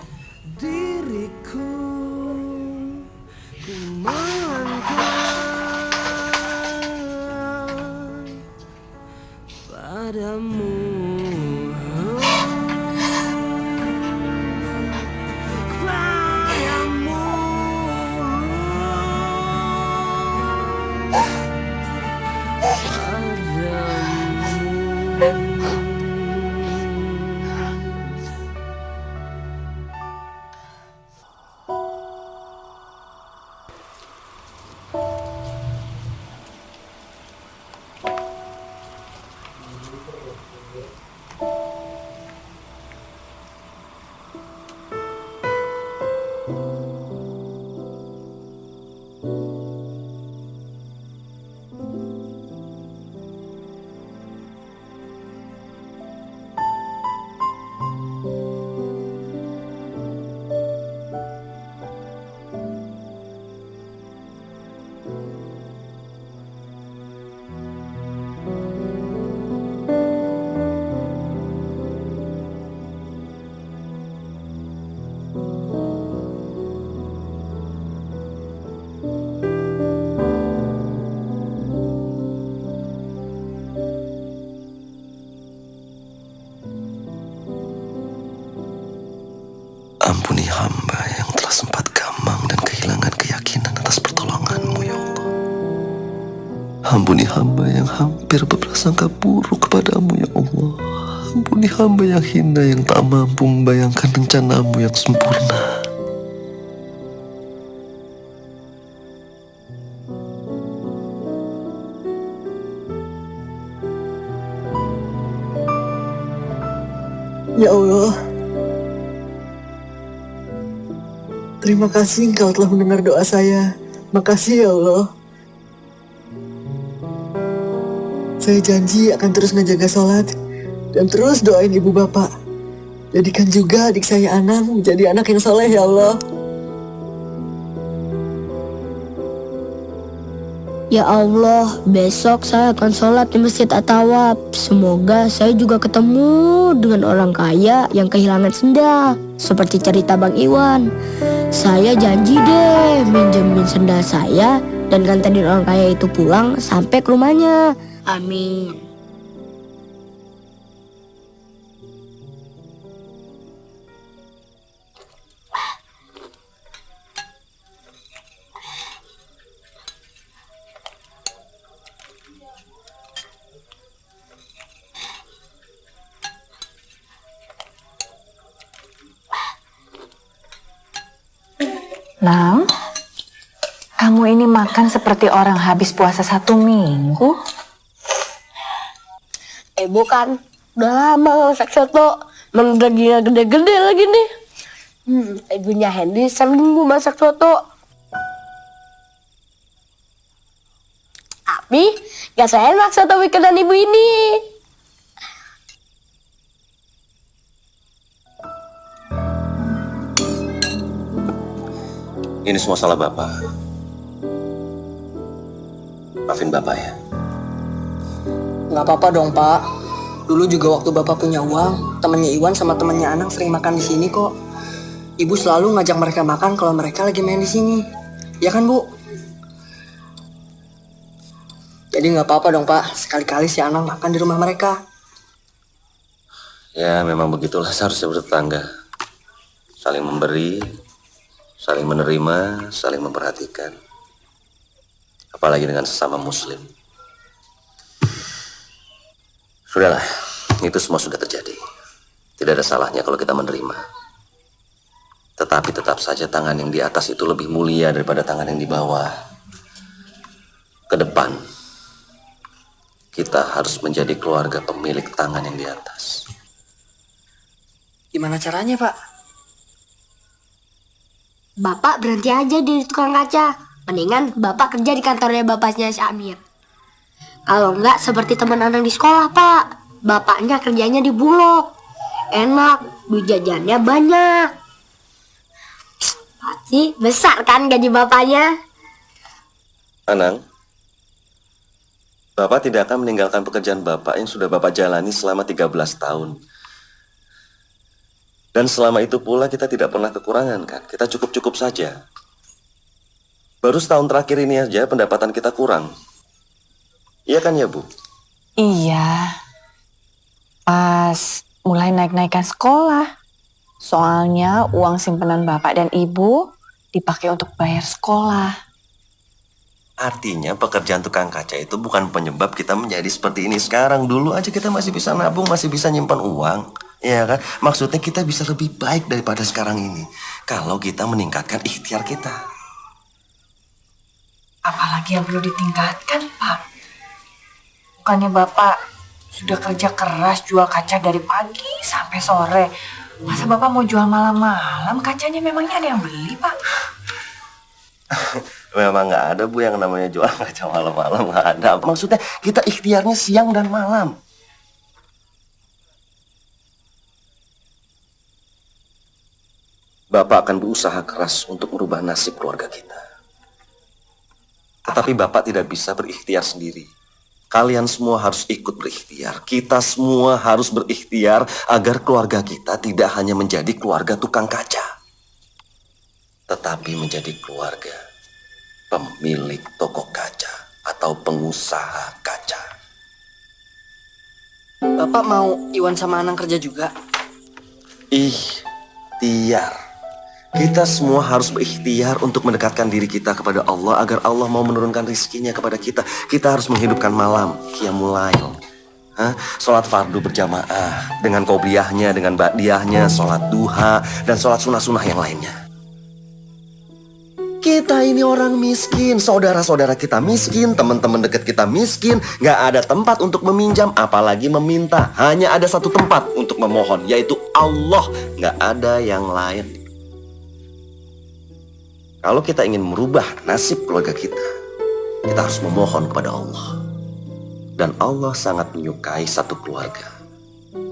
Ampuni hamba yang telah sempat gamang dan kehilangan keyakinan atas pertolongan-Mu, ya Allah. Ampuni hamba yang hampir berprasangka buruk kepadamu, ya Allah. Ampuni hamba yang hina yang tak mampu membayangkan rencana-Mu yang sempurna. Ya Allah, terima kasih Engkau telah mendengar doa saya. Makasih ya Allah. Saya janji akan terus ngejaga sholat dan terus doain ibu bapak. Jadikan juga adik saya Anang menjadi anak yang soleh ya Allah. Ya Allah, besok saya akan sholat di Masjid At-Tawab. Semoga saya juga ketemu dengan orang kaya yang kehilangan sendal, seperti cerita Bang Iwan. Saya janji deh minjemin sendal saya dan nganterin orang kaya itu pulang sampai ke rumahnya. Amin. Nang, kamu ini makan seperti orang habis puasa 1 minggu. Ibu kan udah lama gak masak soto. Emang dagingnya gede-gede lagi nih. Ibunya Hendy seminggu masak soto. Tapi gak seenak soto bikinan ibu ini. Ini semua salah Bapak. Maafin Bapak ya. Nggak apa-apa dong Pak. Dulu juga waktu Bapak punya uang, temannya Iwan sama temannya Anang sering makan di sini kok. Ibu selalu ngajak mereka makan kalau mereka lagi main di sini. Ya kan Bu? Jadi nggak apa-apa dong Pak. Sekali-kali si Anang makan di rumah mereka. Ya memang begitulah seharusnya bertetangga. Saling memberi, saling menerima, saling memperhatikan. Apalagi dengan sesama muslim. Sudahlah, itu semua sudah terjadi. Tidak ada salahnya kalau kita menerima. Tetapi tetap saja tangan yang di atas itu lebih mulia daripada tangan yang di bawah. Ke depan, kita harus menjadi keluarga pemilik tangan yang di atas. Gimana caranya Pak? Bapak berhenti aja di tukang kaca. Mendingan Bapak kerja di kantornya bapaknya si Amir. Kalau enggak seperti teman Anang di sekolah Pak. Bapaknya kerjanya di Bulog. Enak, duit jajannya banyak. Pasti besar kan gaji bapaknya. Anang, Bapak tidak akan meninggalkan pekerjaan Bapak yang sudah Bapak jalani selama 13 tahun. Dan selama itu pula kita tidak pernah kekurangan kan. Kita cukup-cukup saja. Baru setahun terakhir ini aja pendapatan kita kurang. Iya kan ya Bu? Iya. Pas mulai naik-naikan sekolah. Soalnya uang simpanan Bapak dan Ibu dipakai untuk bayar sekolah. Artinya pekerjaan tukang kaca itu bukan penyebab kita menjadi seperti ini sekarang. Dulu aja kita masih bisa nabung, masih bisa nyimpan uang. Ya kan? Maksudnya kita bisa lebih baik daripada sekarang ini. Kalau kita meningkatkan ikhtiar kita. Apalagi yang perlu ditingkatkan, Pak. Bukannya Bapak sudah kerja keras jual kaca dari pagi sampai sore. Masa Bapak mau jual malam-malam? Kacanya memangnya ada yang beli, Pak? Memang nggak ada Bu yang namanya jual kaca malam-malam, nggak ada. Maksudnya kita ikhtiarnya siang dan malam. Bapak akan berusaha keras untuk merubah nasib keluarga kita. Tetapi Bapak tidak bisa berikhtiar sendiri. Kalian semua harus ikut berikhtiar. Kita semua harus berikhtiar agar keluarga kita tidak hanya menjadi keluarga tukang kaca, tetapi menjadi keluarga pemilik toko kaca atau pengusaha kaca. Bapak mau Iwan sama Anang kerja juga? Ikhtiar. Kita semua harus berikhtiar untuk mendekatkan diri kita kepada Allah agar Allah mau menurunkan rizkinya kepada kita. Kita harus menghidupkan malam, qiyamul lail. Sholat fardu berjamaah dengan qobliyahnya, dengan ba'diyahnya, sholat duha, dan sholat sunnah-sunnah yang lainnya. Kita ini orang miskin, saudara-saudara kita miskin, teman-teman dekat kita miskin, nggak ada tempat untuk meminjam, apalagi meminta. Hanya ada satu tempat untuk memohon, yaitu Allah. Nggak ada yang lain. Kalau kita ingin merubah nasib keluarga kita harus memohon kepada Allah. Dan Allah sangat menyukai satu keluarga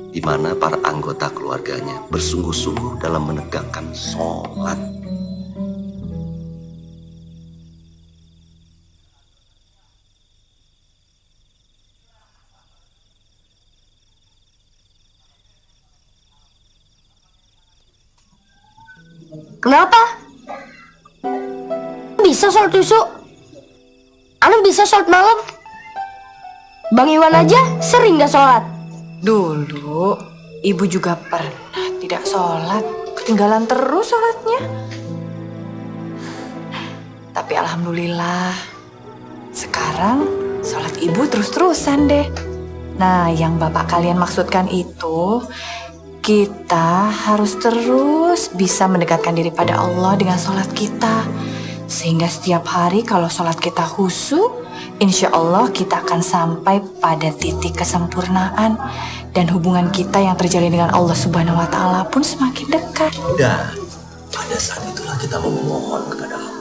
di mana para anggota keluarganya bersungguh-sungguh dalam menegakkan sholat. Kenapa? Bisa sholat subuh? Anu bisa sholat malam? Bang Iwan aja sering gak sholat. Dulu, ibu juga pernah tidak sholat. Ketinggalan terus sholatnya. Tapi alhamdulillah, sekarang sholat ibu terus-terusan deh. Nah, yang bapak kalian maksudkan itu, kita harus terus bisa mendekatkan diri pada Allah dengan sholat kita. Sehingga setiap hari kalau sholat kita khusyuk, insya Allah kita akan sampai pada titik kesempurnaan. Dan hubungan kita yang terjalin dengan Allah Subhanahu wa Ta'ala pun semakin dekat. Dan pada saat itulah kita memohon kepada Allah.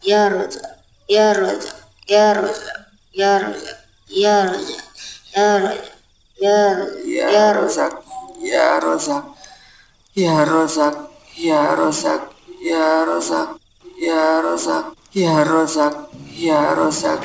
Ya Raja, ya Raja, ya Raja, ya Raja, ya Raja, ya Raja, ya Raja, ya Razak, ya Razak, ya Razak, ya Razak, ya Razak, ya Razak, ya Razak, ya Razak.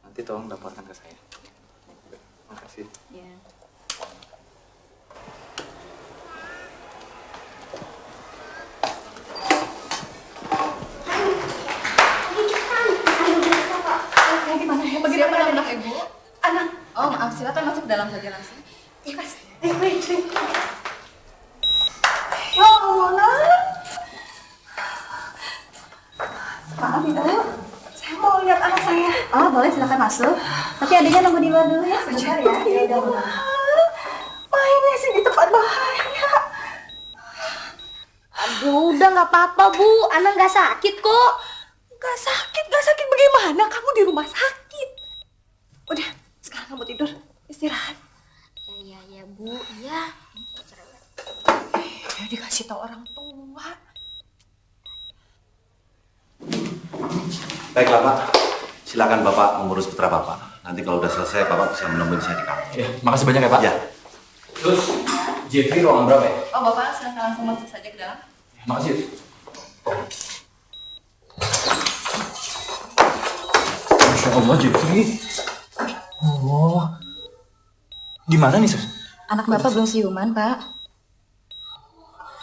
Nanti tolong laporkan ke saya. Makasih. Ya. Saya gimana ya? Bagaimana anak ibu? Anak. Oh maaf, silakan masuk dalam saja langsung. Iya mas. Ya Allah nak. Maaf ibu. Saya mau lihat anak saya. Oh boleh, silakan masuk. Tapi adanya nunggu di luar dulu ya, sebentar ya. Ya udah. Mainnya sih di tempat bahaya. Aduh, udah nggak apa-apa Bu, Ana nggak sakit kok. Gak sakit bagaimana? Kamu di rumah sakit. Udah, sekarang kamu tidur, istirahat. Ya Bu, ya. Ya dikasih tahu orang tua. Baiklah Pak, silakan Bapak mengurus putra Bapak. Nanti kalau udah selesai Bapak bisa menemui saya di kamar. Ya, makasih banyak ya Pak. Ya. Terus, Jeffrey ruangan berapa ya? Oh bapak, silakan langsung masuk saja ke dalam. Makasih. Masya Allah, Jeffrey. Oh, gimana nih Sus? Anak bapak belum siuman pak.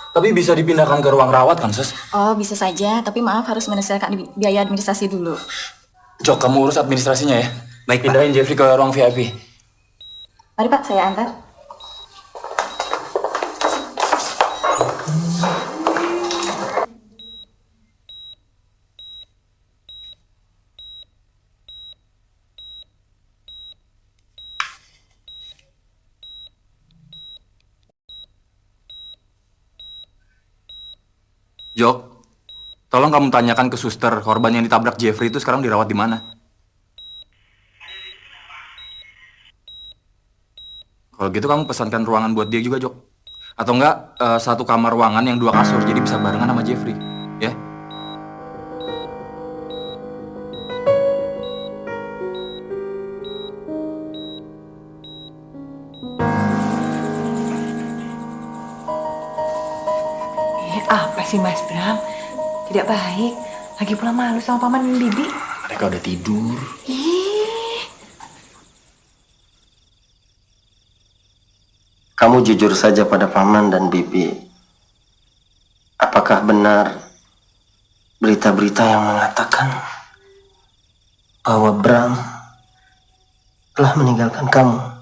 Tapi bisa dipindahkan ke ruang rawat kan Sus? Oh bisa saja, tapi maaf harus menyelesaikan biaya administrasi dulu. Jok, kamu urus administrasinya ya. Baik, pindahin Jeffrey ke ruang VIP. Mari pak, saya antar. Jok, tolong kamu tanyakan ke suster korban yang ditabrak Jeffrey itu sekarang dirawat di mana. Kalau gitu kamu pesankan ruangan buat dia juga, Jok. Atau enggak, satu kamar ruangan yang 2 kasur, jadi bisa barengan sama Jeffrey, ya? Apa sih Mas Bram? Tidak baik. Lagi pula malu sama paman dan bibi. Mereka udah tidur. Kamu jujur saja pada paman dan bibi. Apakah benar berita-berita yang mengatakan bahwa Bram telah meninggalkan kamu?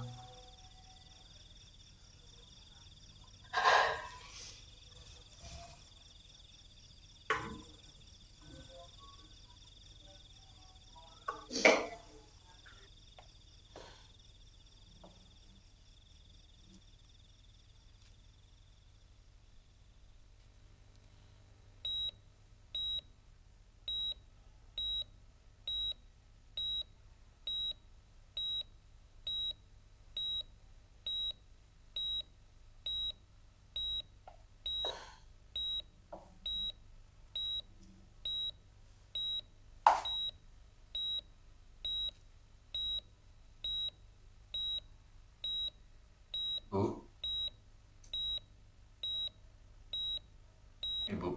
Ibu.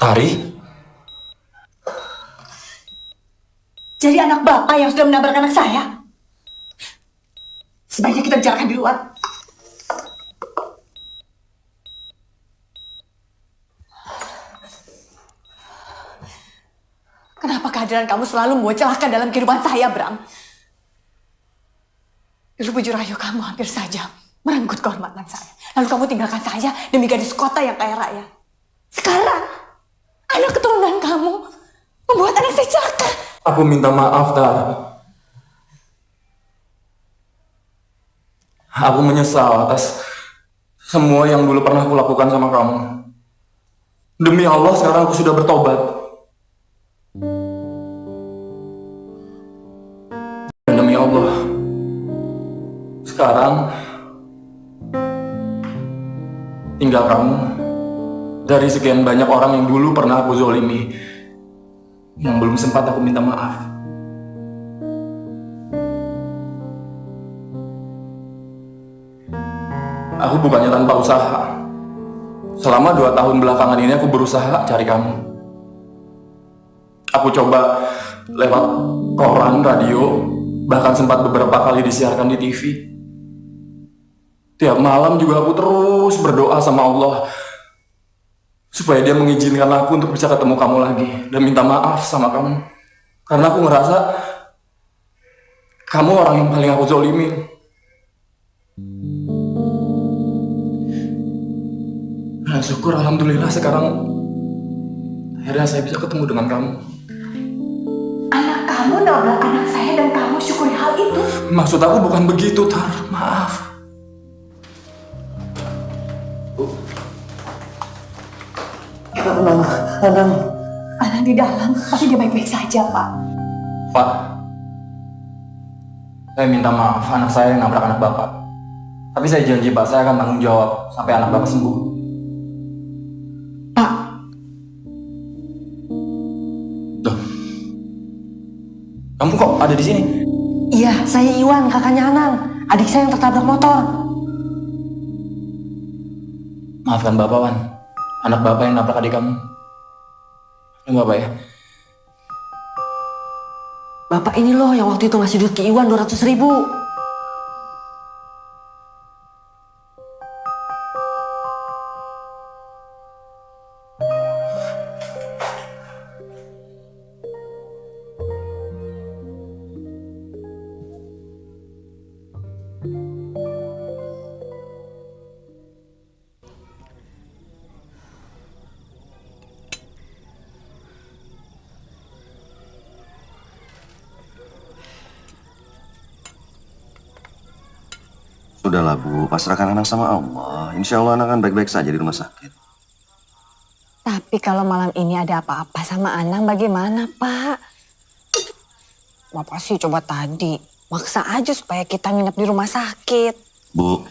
Tari? Jadi anak bapak yang sudah menabrak anak saya. Sebaiknya kita bicarakan di luar. Kenapa kehadiran kamu selalu membawa celaka dalam kehidupan saya, Bram? Dulu bujur rayu kamu hampir saja merenggut kehormatan saya. Lalu kamu tinggalkan saya demi gadis kota yang kaya raya. Sekarang, anak keturunan kamu membuat anak saya celaka. Aku minta maaf, Tar. Aku menyesal atas semua yang dulu pernah aku lakukan sama kamu. Demi Allah, sekarang aku sudah bertobat. Dan demi Allah, sekarang tinggal kamu dari sekian banyak orang yang dulu pernah aku zolimi, yang belum sempat aku minta maaf. Aku bukannya tanpa usaha. Selama 2 tahun belakangan ini aku berusaha cari kamu. Aku coba lewat koran, radio, bahkan sempat beberapa kali disiarkan di TV. Tiap malam juga aku terus berdoa sama Allah supaya Dia mengizinkan aku untuk bisa ketemu kamu lagi dan minta maaf sama kamu. Karena aku ngerasa kamu orang yang paling aku zolimin. Nah, syukur alhamdulillah sekarang akhirnya saya bisa ketemu dengan kamu. Anak kamu nabrak anak saya dan kamu syukuri hal itu. Maksud aku bukan begitu, Tar. Maaf. Anang di dalam, tapi dia baik-baik saja, Pak. Pak, saya minta maaf anak saya yang nabrak anak Bapak. Tapi saya janji, Pak, saya akan tanggung jawab sampai anak Bapak sembuh. Kamu kok ada di sini? Iya, saya Iwan, kakaknya Anang. Adik saya yang tertabrak motor. Maafkan Bapak, Wan. Anak Bapak yang nabrak adik kamu. Maafkan Bapak ya. Bapak ini loh yang waktu itu ngasih duit ke Iwan 200.000. Sudahlah Bu, pasrahkan anak sama Allah. Insya Allah anak akan baik-baik saja di rumah sakit. Tapi kalau malam ini ada apa-apa sama Anang bagaimana, Pak? Bapak sih coba tadi, maksa aja supaya kita nginep di rumah sakit. Bu,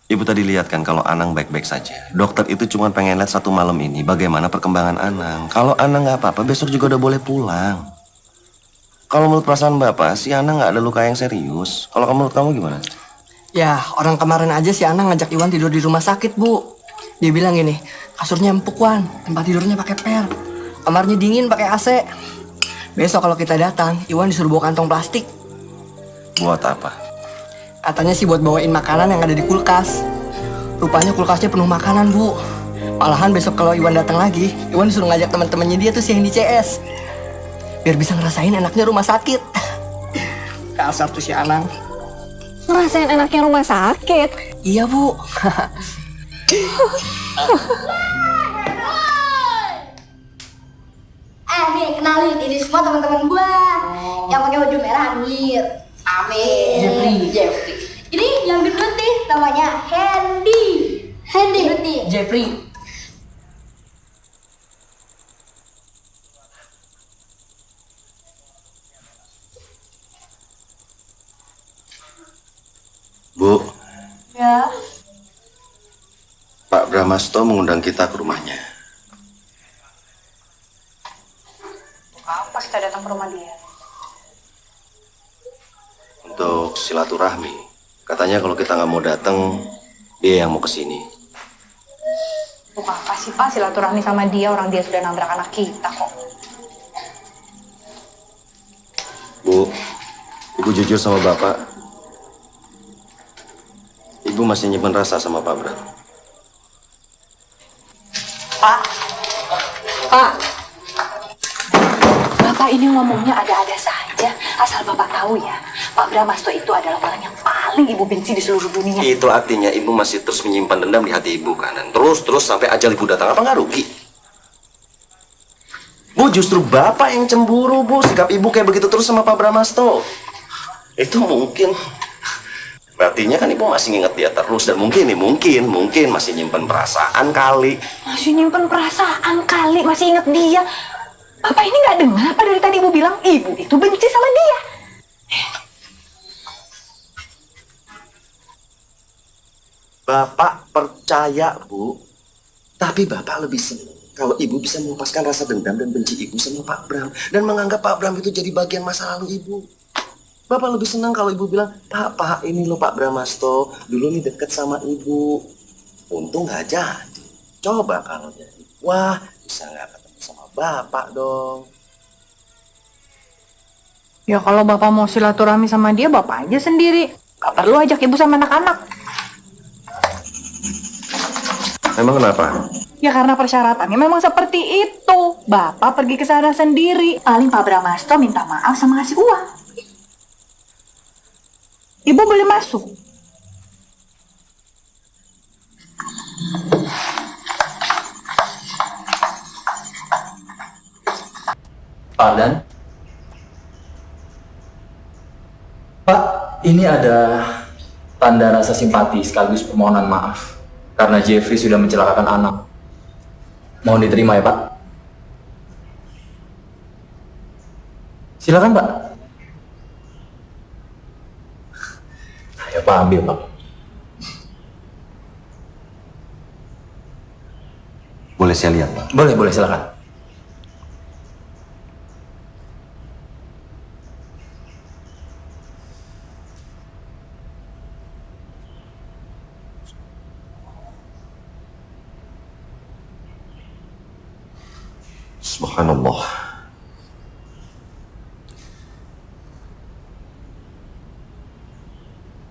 Ibu tadi lihat kan kalau Anang baik-baik saja. Dokter itu cuma pengen lihat 1 malam ini bagaimana perkembangan Anang. Kalau Anang nggak apa-apa, besok juga udah boleh pulang. Kalau menurut perasaan Bapak, si Ana nggak ada luka yang serius. Kalau menurut kamu gimana? Ya, orang kemarin aja si Ana ngajak Iwan tidur di rumah sakit, Bu. Dia bilang gini, kasurnya empuk, Wan. Tempat tidurnya pakai pel. Kamarnya dingin pakai AC. Besok kalau kita datang, Iwan disuruh bawa kantong plastik. Buat apa? Katanya sih buat bawain makanan yang ada di kulkas. Rupanya kulkasnya penuh makanan, Bu. Malahan besok kalau Iwan datang lagi, Iwan disuruh ngajak teman-temannya dia tuh yang di CS. Biar bisa ngerasain enaknya rumah sakit. Kasar tuh si Anang. Ngerasain enaknya rumah sakit? Iya, Bu. Nih, kenalin, ini semua teman-teman gua. Yang pakai baju merah, Amir. Jeffrey. Ini yang gendut nih, namanya Hendy. Gendut nih. Jeffrey. Bu, Ya. Pak Brahmasto mengundang kita ke rumahnya. Apa kita datang ke rumah dia? Untuk silaturahmi. Katanya kalau kita nggak mau datang, dia yang mau kesini. Untuk apa sih Pak silaturahmi sama dia, orang dia sudah nabrak anak kita kok. Bu, Ibu jujur sama Bapak. Ibu masih nyimpen rasa sama Pak Bram. Pak. Bapak ini ngomongnya ada-ada saja. Asal Bapak tahu ya, Pak Brahmasto itu adalah orang yang paling Ibu benci di seluruh dunia. Itu artinya Ibu masih terus menyimpan dendam di hati Ibu kan? Dan terus sampai ajal Ibu datang. Apa nggak rugi? Bu, justru Bapak yang cemburu, Bu. Sikap Ibu kayak begitu terus sama Pak Brahmasto. Itu mungkin. Artinya kan Ibu masih nginget dia terus. Dan mungkin masih nyimpen perasaan kali. Masih nyimpen perasaan kali, masih inget dia. Bapak ini nggak dengar apa dari tadi Ibu bilang Ibu itu benci sama dia. Bapak percaya, Bu. Tapi Bapak lebih senang kalau Ibu bisa melepaskan rasa dendam dan benci Ibu sama Pak Bram. Dan menganggap Pak Bram itu jadi bagian masa lalu Ibu. Bapak lebih senang kalau Ibu bilang, Pak, ini loh Pak Brahmasto, dulu nih deket sama Ibu. Untung nggak jadi. Coba kalau jadi, wah bisa nggak ketemu sama Bapak dong. Ya kalau Bapak mau silaturahmi sama dia, Bapak aja sendiri. Gak perlu ajak Ibu sama anak-anak. Emang kenapa? Ya karena persyaratannya memang seperti itu. Bapak pergi ke sana sendiri. Paling Pak Brahmasto minta maaf sama ngasih uang. Ibu boleh masuk. Pak Ardan? Pak, ini ada tanda rasa simpati sekaligus permohonan maaf karena Jeffrey sudah mencelakakan anak. Mohon diterima ya Pak. Silakan Pak. Ya Pak, ambil Pak. Boleh saya lihat Pak? Boleh silakan. Subhanallah.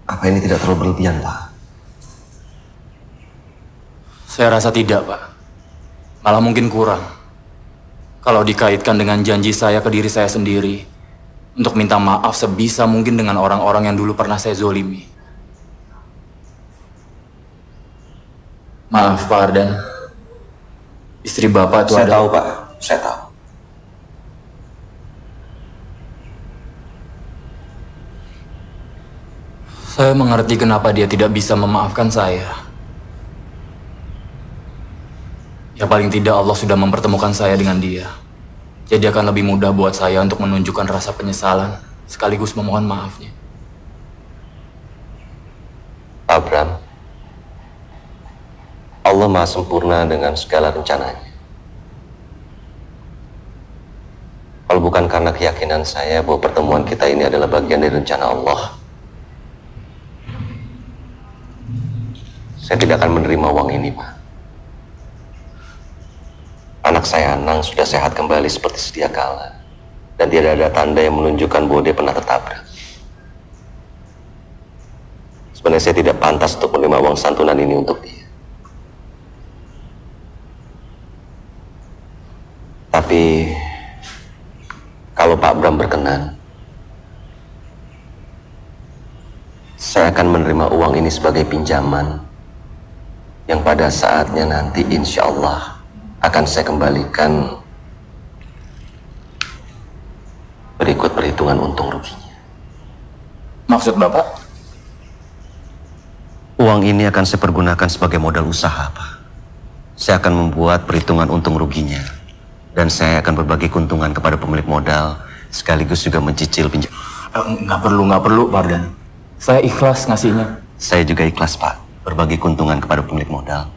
Apa ini tidak terlalu berlebihan, Pak? Saya rasa tidak, Pak. Malah mungkin kurang. Kalau dikaitkan dengan janji saya ke diri saya sendiri untuk minta maaf sebisa mungkin dengan orang-orang yang dulu pernah saya zolimi. Maaf, Pak Ardan. Istri Bapak itu Saya ada... tahu, Pak. Saya tahu. Saya mengerti kenapa dia tidak bisa memaafkan saya. Ya paling tidak Allah sudah mempertemukan saya dengan dia. Jadi akan lebih mudah buat saya untuk menunjukkan rasa penyesalan sekaligus memohon maafnya. Abraham, Allah Maha Sempurna dengan segala rencananya. Kalau bukan karena keyakinan saya bahwa pertemuan kita ini adalah bagian dari rencana Allah, saya tidak akan menerima uang ini, Pak. Anak saya Anang sudah sehat kembali seperti sedia kala, dan tidak ada tanda yang menunjukkan bahwa dia pernah tertabrak. Sebenarnya saya tidak pantas untuk menerima uang santunan ini untuk dia. Tapi kalau Pak Bram berkenan, saya akan menerima uang ini sebagai pinjaman yang pada saatnya nanti insya Allah akan saya kembalikan berikut perhitungan untung ruginya. Maksud Bapak? Uang ini akan saya pergunakan sebagai modal usaha, Pak. Saya akan membuat perhitungan untung ruginya, dan saya akan berbagi keuntungan kepada pemilik modal, sekaligus juga mencicil pinjam. Nggak perlu, Pak Ardan. Saya ikhlas ngasihnya. Saya juga ikhlas, Pak, berbagi keuntungan kepada pemilik modal.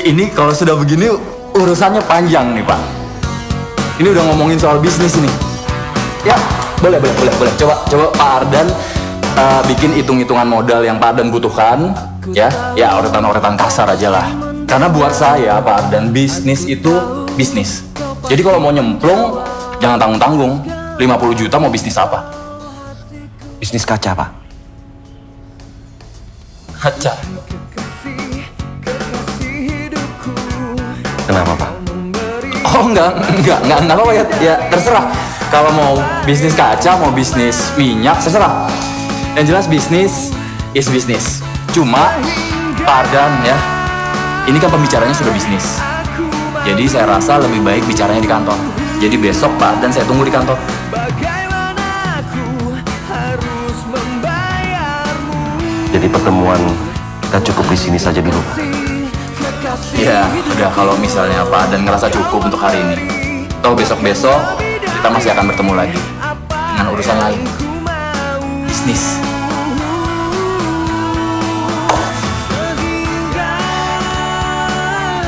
Ini kalau sudah begini urusannya panjang nih, Pak. Ini udah ngomongin soal bisnis ini. Ya, boleh. Coba Pak Ardan bikin hitung-hitungan modal yang Pak Ardan butuhkan, ya urutan-urutan kasar aja lah. Karena buat saya, Pak Ardan, bisnis itu bisnis. Jadi kalau mau nyemplung, jangan tanggung-tanggung. 50 juta mau bisnis apa? Bisnis kaca, Pak. Kaca? Kenapa, Pak? Oh, enggak apa-apa ya terserah. Kalau mau bisnis kaca, mau bisnis minyak, terserah. Yang jelas bisnis is bisnis. Cuma Pak Ardan ya, ini kan pembicaranya sudah bisnis. Jadi saya rasa lebih baik bicaranya di kantor. Jadi besok Pak Ardan saya tunggu di kantor. Jadi pertemuan kita cukup di sini saja dulu, Pak. Ya, udah kalau misalnya Pak Ardan ngerasa cukup untuk hari ini. Toh besok-besok kita masih akan bertemu lagi dengan urusan lain. Bisnis.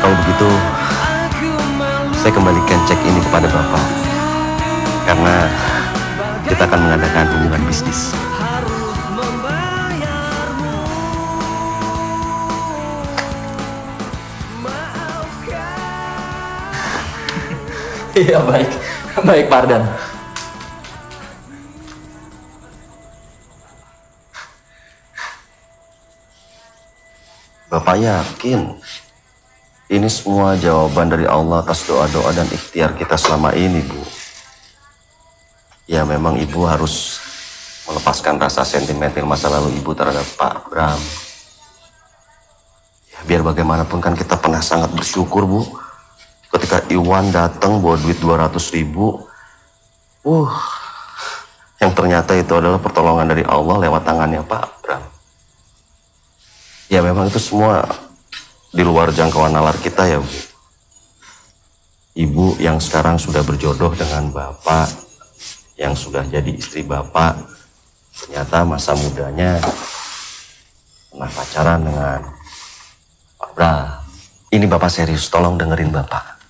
Kalau begitu, saya kembalikan cek ini kepada Bapak. Karena kita akan mengadakan hubungan bisnis. Iya, baik Pak Ardan. Bapak yakin ini semua jawaban dari Allah atas doa-doa dan ikhtiar kita selama ini, Bu? Ya memang Ibu harus melepaskan rasa sentimental masa lalu Ibu terhadap Pak Bram. Ya, biar bagaimanapun kan kita pernah sangat bersyukur, Bu. Ketika Iwan datang bawa duit 200.000, yang ternyata itu adalah pertolongan dari Allah lewat tangannya Pak Bram. Ya memang itu semua di luar jangkauan nalar kita ya, Bu. Ibu yang sekarang sudah berjodoh dengan Bapak, yang sudah jadi istri Bapak, ternyata masa mudanya pernah pacaran dengan Pak Bram. Ini Bapak serius, tolong dengerin Bapak.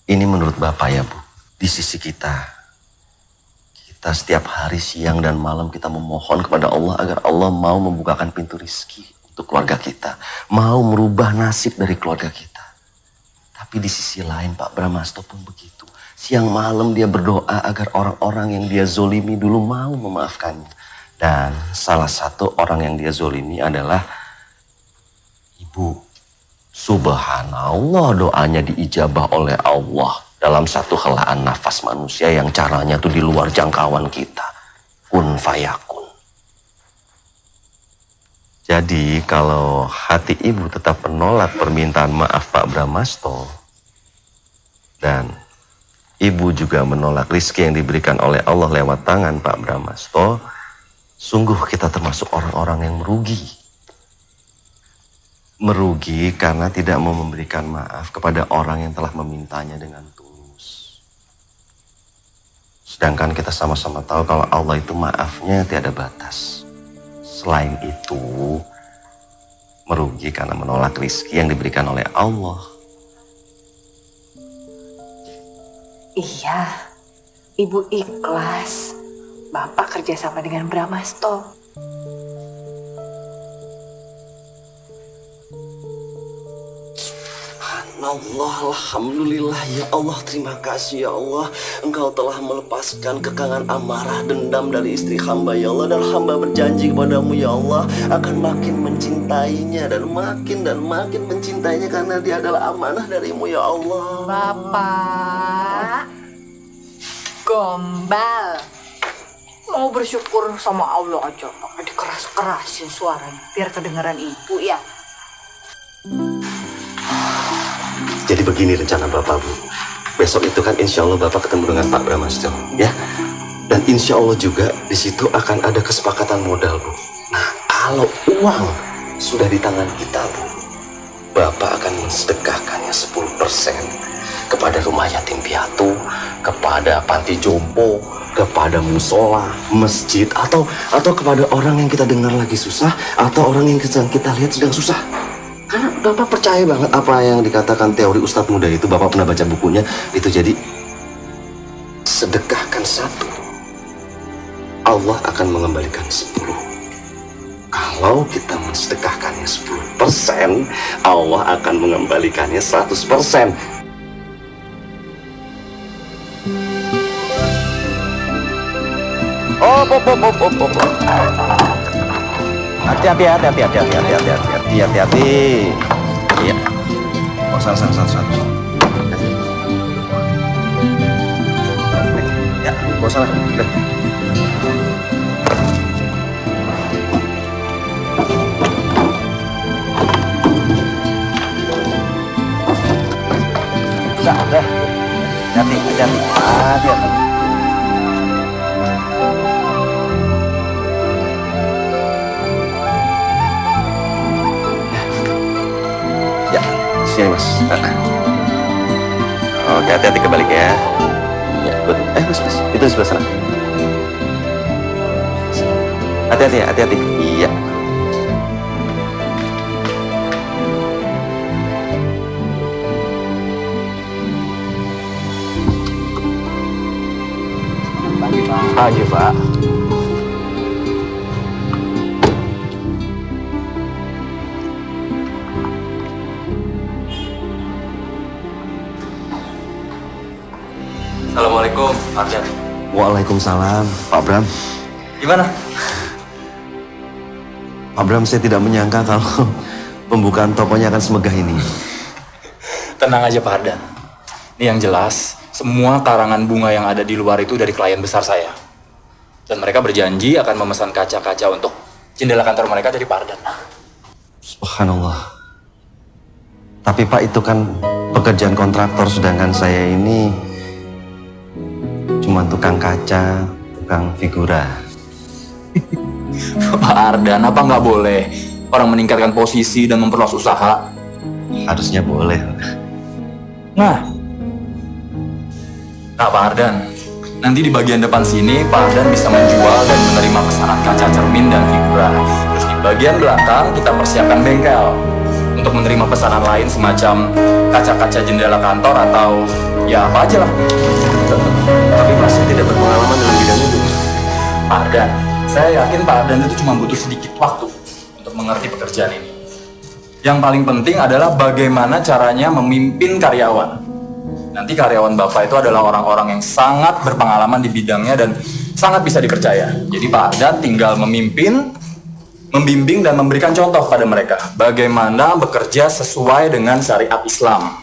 Ini menurut Bapak ya, Bu, di sisi kita setiap hari siang dan malam kita memohon kepada Allah agar Allah mau membukakan pintu rizki untuk keluarga kita, mau merubah nasib dari keluarga kita. Tapi di sisi lain Pak Bramasto pun begitu. Siang malam dia berdoa agar orang-orang yang dia zolimi dulu mau memaafkannya. Dan salah satu orang yang dia zolimi adalah Ibu. Subhanallah, doanya diijabah oleh Allah dalam satu helaan nafas manusia yang caranya tuh di luar jangkauan kita. Kun fayakun. Jadi kalau hati Ibu tetap menolak permintaan maaf Pak Bramasto, dan Ibu juga menolak rizki yang diberikan oleh Allah lewat tangan Pak Bramasto, sungguh kita termasuk orang-orang yang merugi. Merugi karena tidak mau memberikan maaf kepada orang yang telah memintanya dengan tulus. Sedangkan kita sama-sama tahu kalau Allah itu maafnya tiada batas. Selain itu, merugi karena menolak rizki yang diberikan oleh Allah. Iya, Ibu ikhlas. Bapak kerjasama dengan Brahmasto. Allah, alhamdulillah ya Allah, terima kasih ya Allah. Engkau telah melepaskan kekangan amarah dendam dari istri hamba ya Allah. Dan hamba berjanji kepadamu ya Allah akan makin mencintainya dan makin mencintainya karena dia adalah amanah darimu ya Allah. Bapak gombal. Mau bersyukur sama Allah aja pakai dikeras-kerasin suaranya biar kedengaran ibu ya. Jadi begini rencana Bapak, Bu. Besok itu kan insya Allah Bapak ketemu dengan Pak Brahmasto, ya. Dan insya Allah juga di situ akan ada kesepakatan modal, Bu. Nah, kalau uang sudah di tangan kita, Bu, Bapak akan mensedekahkannya 10% kepada rumah yatim piatu, kepada panti jompo, kepada musola, masjid, atau kepada orang yang kita dengar lagi susah, atau orang yang kita lihat sedang susah. Karena Bapak percaya banget apa yang dikatakan teori Ustadz Muda itu, Bapak pernah baca bukunya, itu jadi sedekahkan 1, Allah akan mengembalikan 10. Kalau kita mensedekahkannya 10%, Allah akan mengembalikannya 100%. Oh. Hati-hati. Iya. Oh, salah. Ya, oh salah. Udah. Udah. Hati-hati. Sini Mas. Oke, hati-hati kebalik ya. Iya, Mas. Itu sebelah sana. Hati-hati. Iya. Pagi, Pak. Assalamualaikum, Pak Ardan. Waalaikumsalam, Pak Bram. Gimana? Pak Bram, saya tidak menyangka kalau pembukaan tokonya akan semegah ini. Tenang aja Pak Ardan. Ini yang jelas, semua karangan bunga yang ada di luar itu dari klien besar saya. Dan mereka berjanji akan memesan kaca-kaca untuk jendela kantor mereka dari Pak Ardan. Subhanallah. Tapi Pak, itu kan pekerjaan kontraktor, sedangkan saya ini cuma tukang kaca, tukang figura. Pak Ardan, apa nggak boleh orang meningkatkan posisi dan memperluas usaha? Harusnya boleh. Nah Pak Ardan, nanti di bagian depan sini Pak Ardan bisa menjual dan menerima pesanan kaca cermin dan figura. Terus di bagian belakang kita persiapkan bengkel untuk menerima pesanan lain semacam kaca-kaca jendela kantor atau ya apa aja lah. Tapi Pak, saya tidak berpengalaman dalam bidang itu. Pak Ardan, saya yakin Pak Ardan itu cuma butuh sedikit waktu untuk mengerti pekerjaan ini. Yang paling penting adalah bagaimana caranya memimpin karyawan. Nanti karyawan Bapak itu adalah orang-orang yang sangat berpengalaman di bidangnya dan sangat bisa dipercaya. Jadi Pak Ardan tinggal memimpin, membimbing dan memberikan contoh pada mereka bagaimana bekerja sesuai dengan syariat Islam.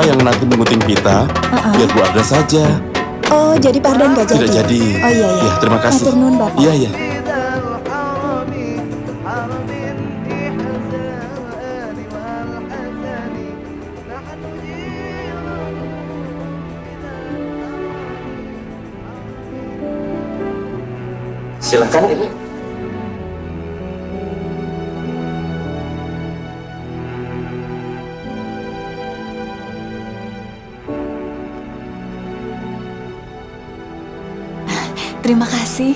siapa yang nanti mengunting pita, biar Bu Arda saja. Oh, jadi Pak Ardan gak jadi? Tidak jadi. Oh iya ya. Ya, terima kasih. Matur nuwun, Bapak. Iya, iya. Silakan Ibu. Terima kasih.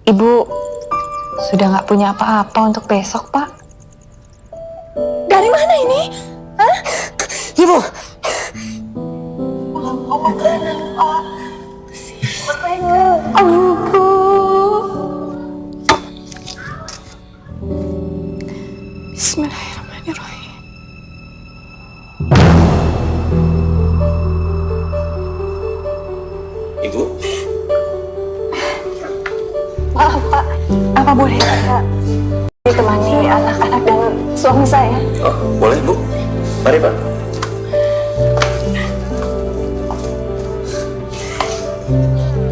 Ibu sudah nggak punya apa-apa untuk besok, Pak. Dari mana ini? Hah? Ibu. Bismillahirrahmanirrahim. Ibu, Maaf, Pak. Apa boleh saya ditemani anak-anak dan suami saya? oh, boleh Bu. Mari Pak.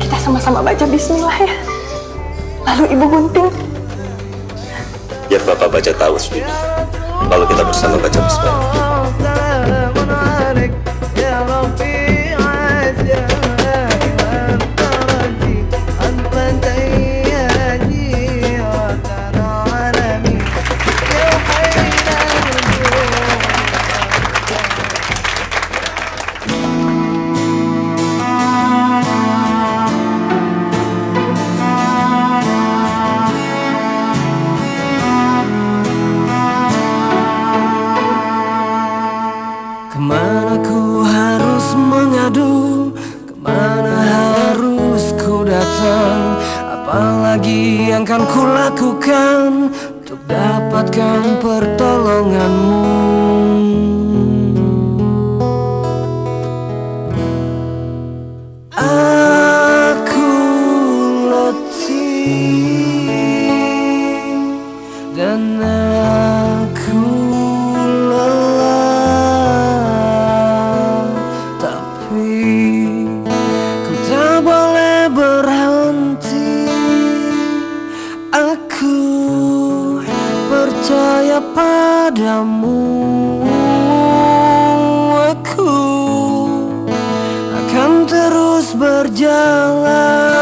Kita sama-sama baca bismillah ya. Lalu Ibu gunting. Biar Bapak baca tahu dulu. Lalu kita bersama baca bismillah. Kemana ku harus mengadu, kemana harus ku datang, apalagi yang akan ku lakukan untuk dapatkan pertolonganmu. Aku letih dan aku lelah, tapi ku tak boleh berhenti. Aku percaya padamu. Aku akan terus berjalan.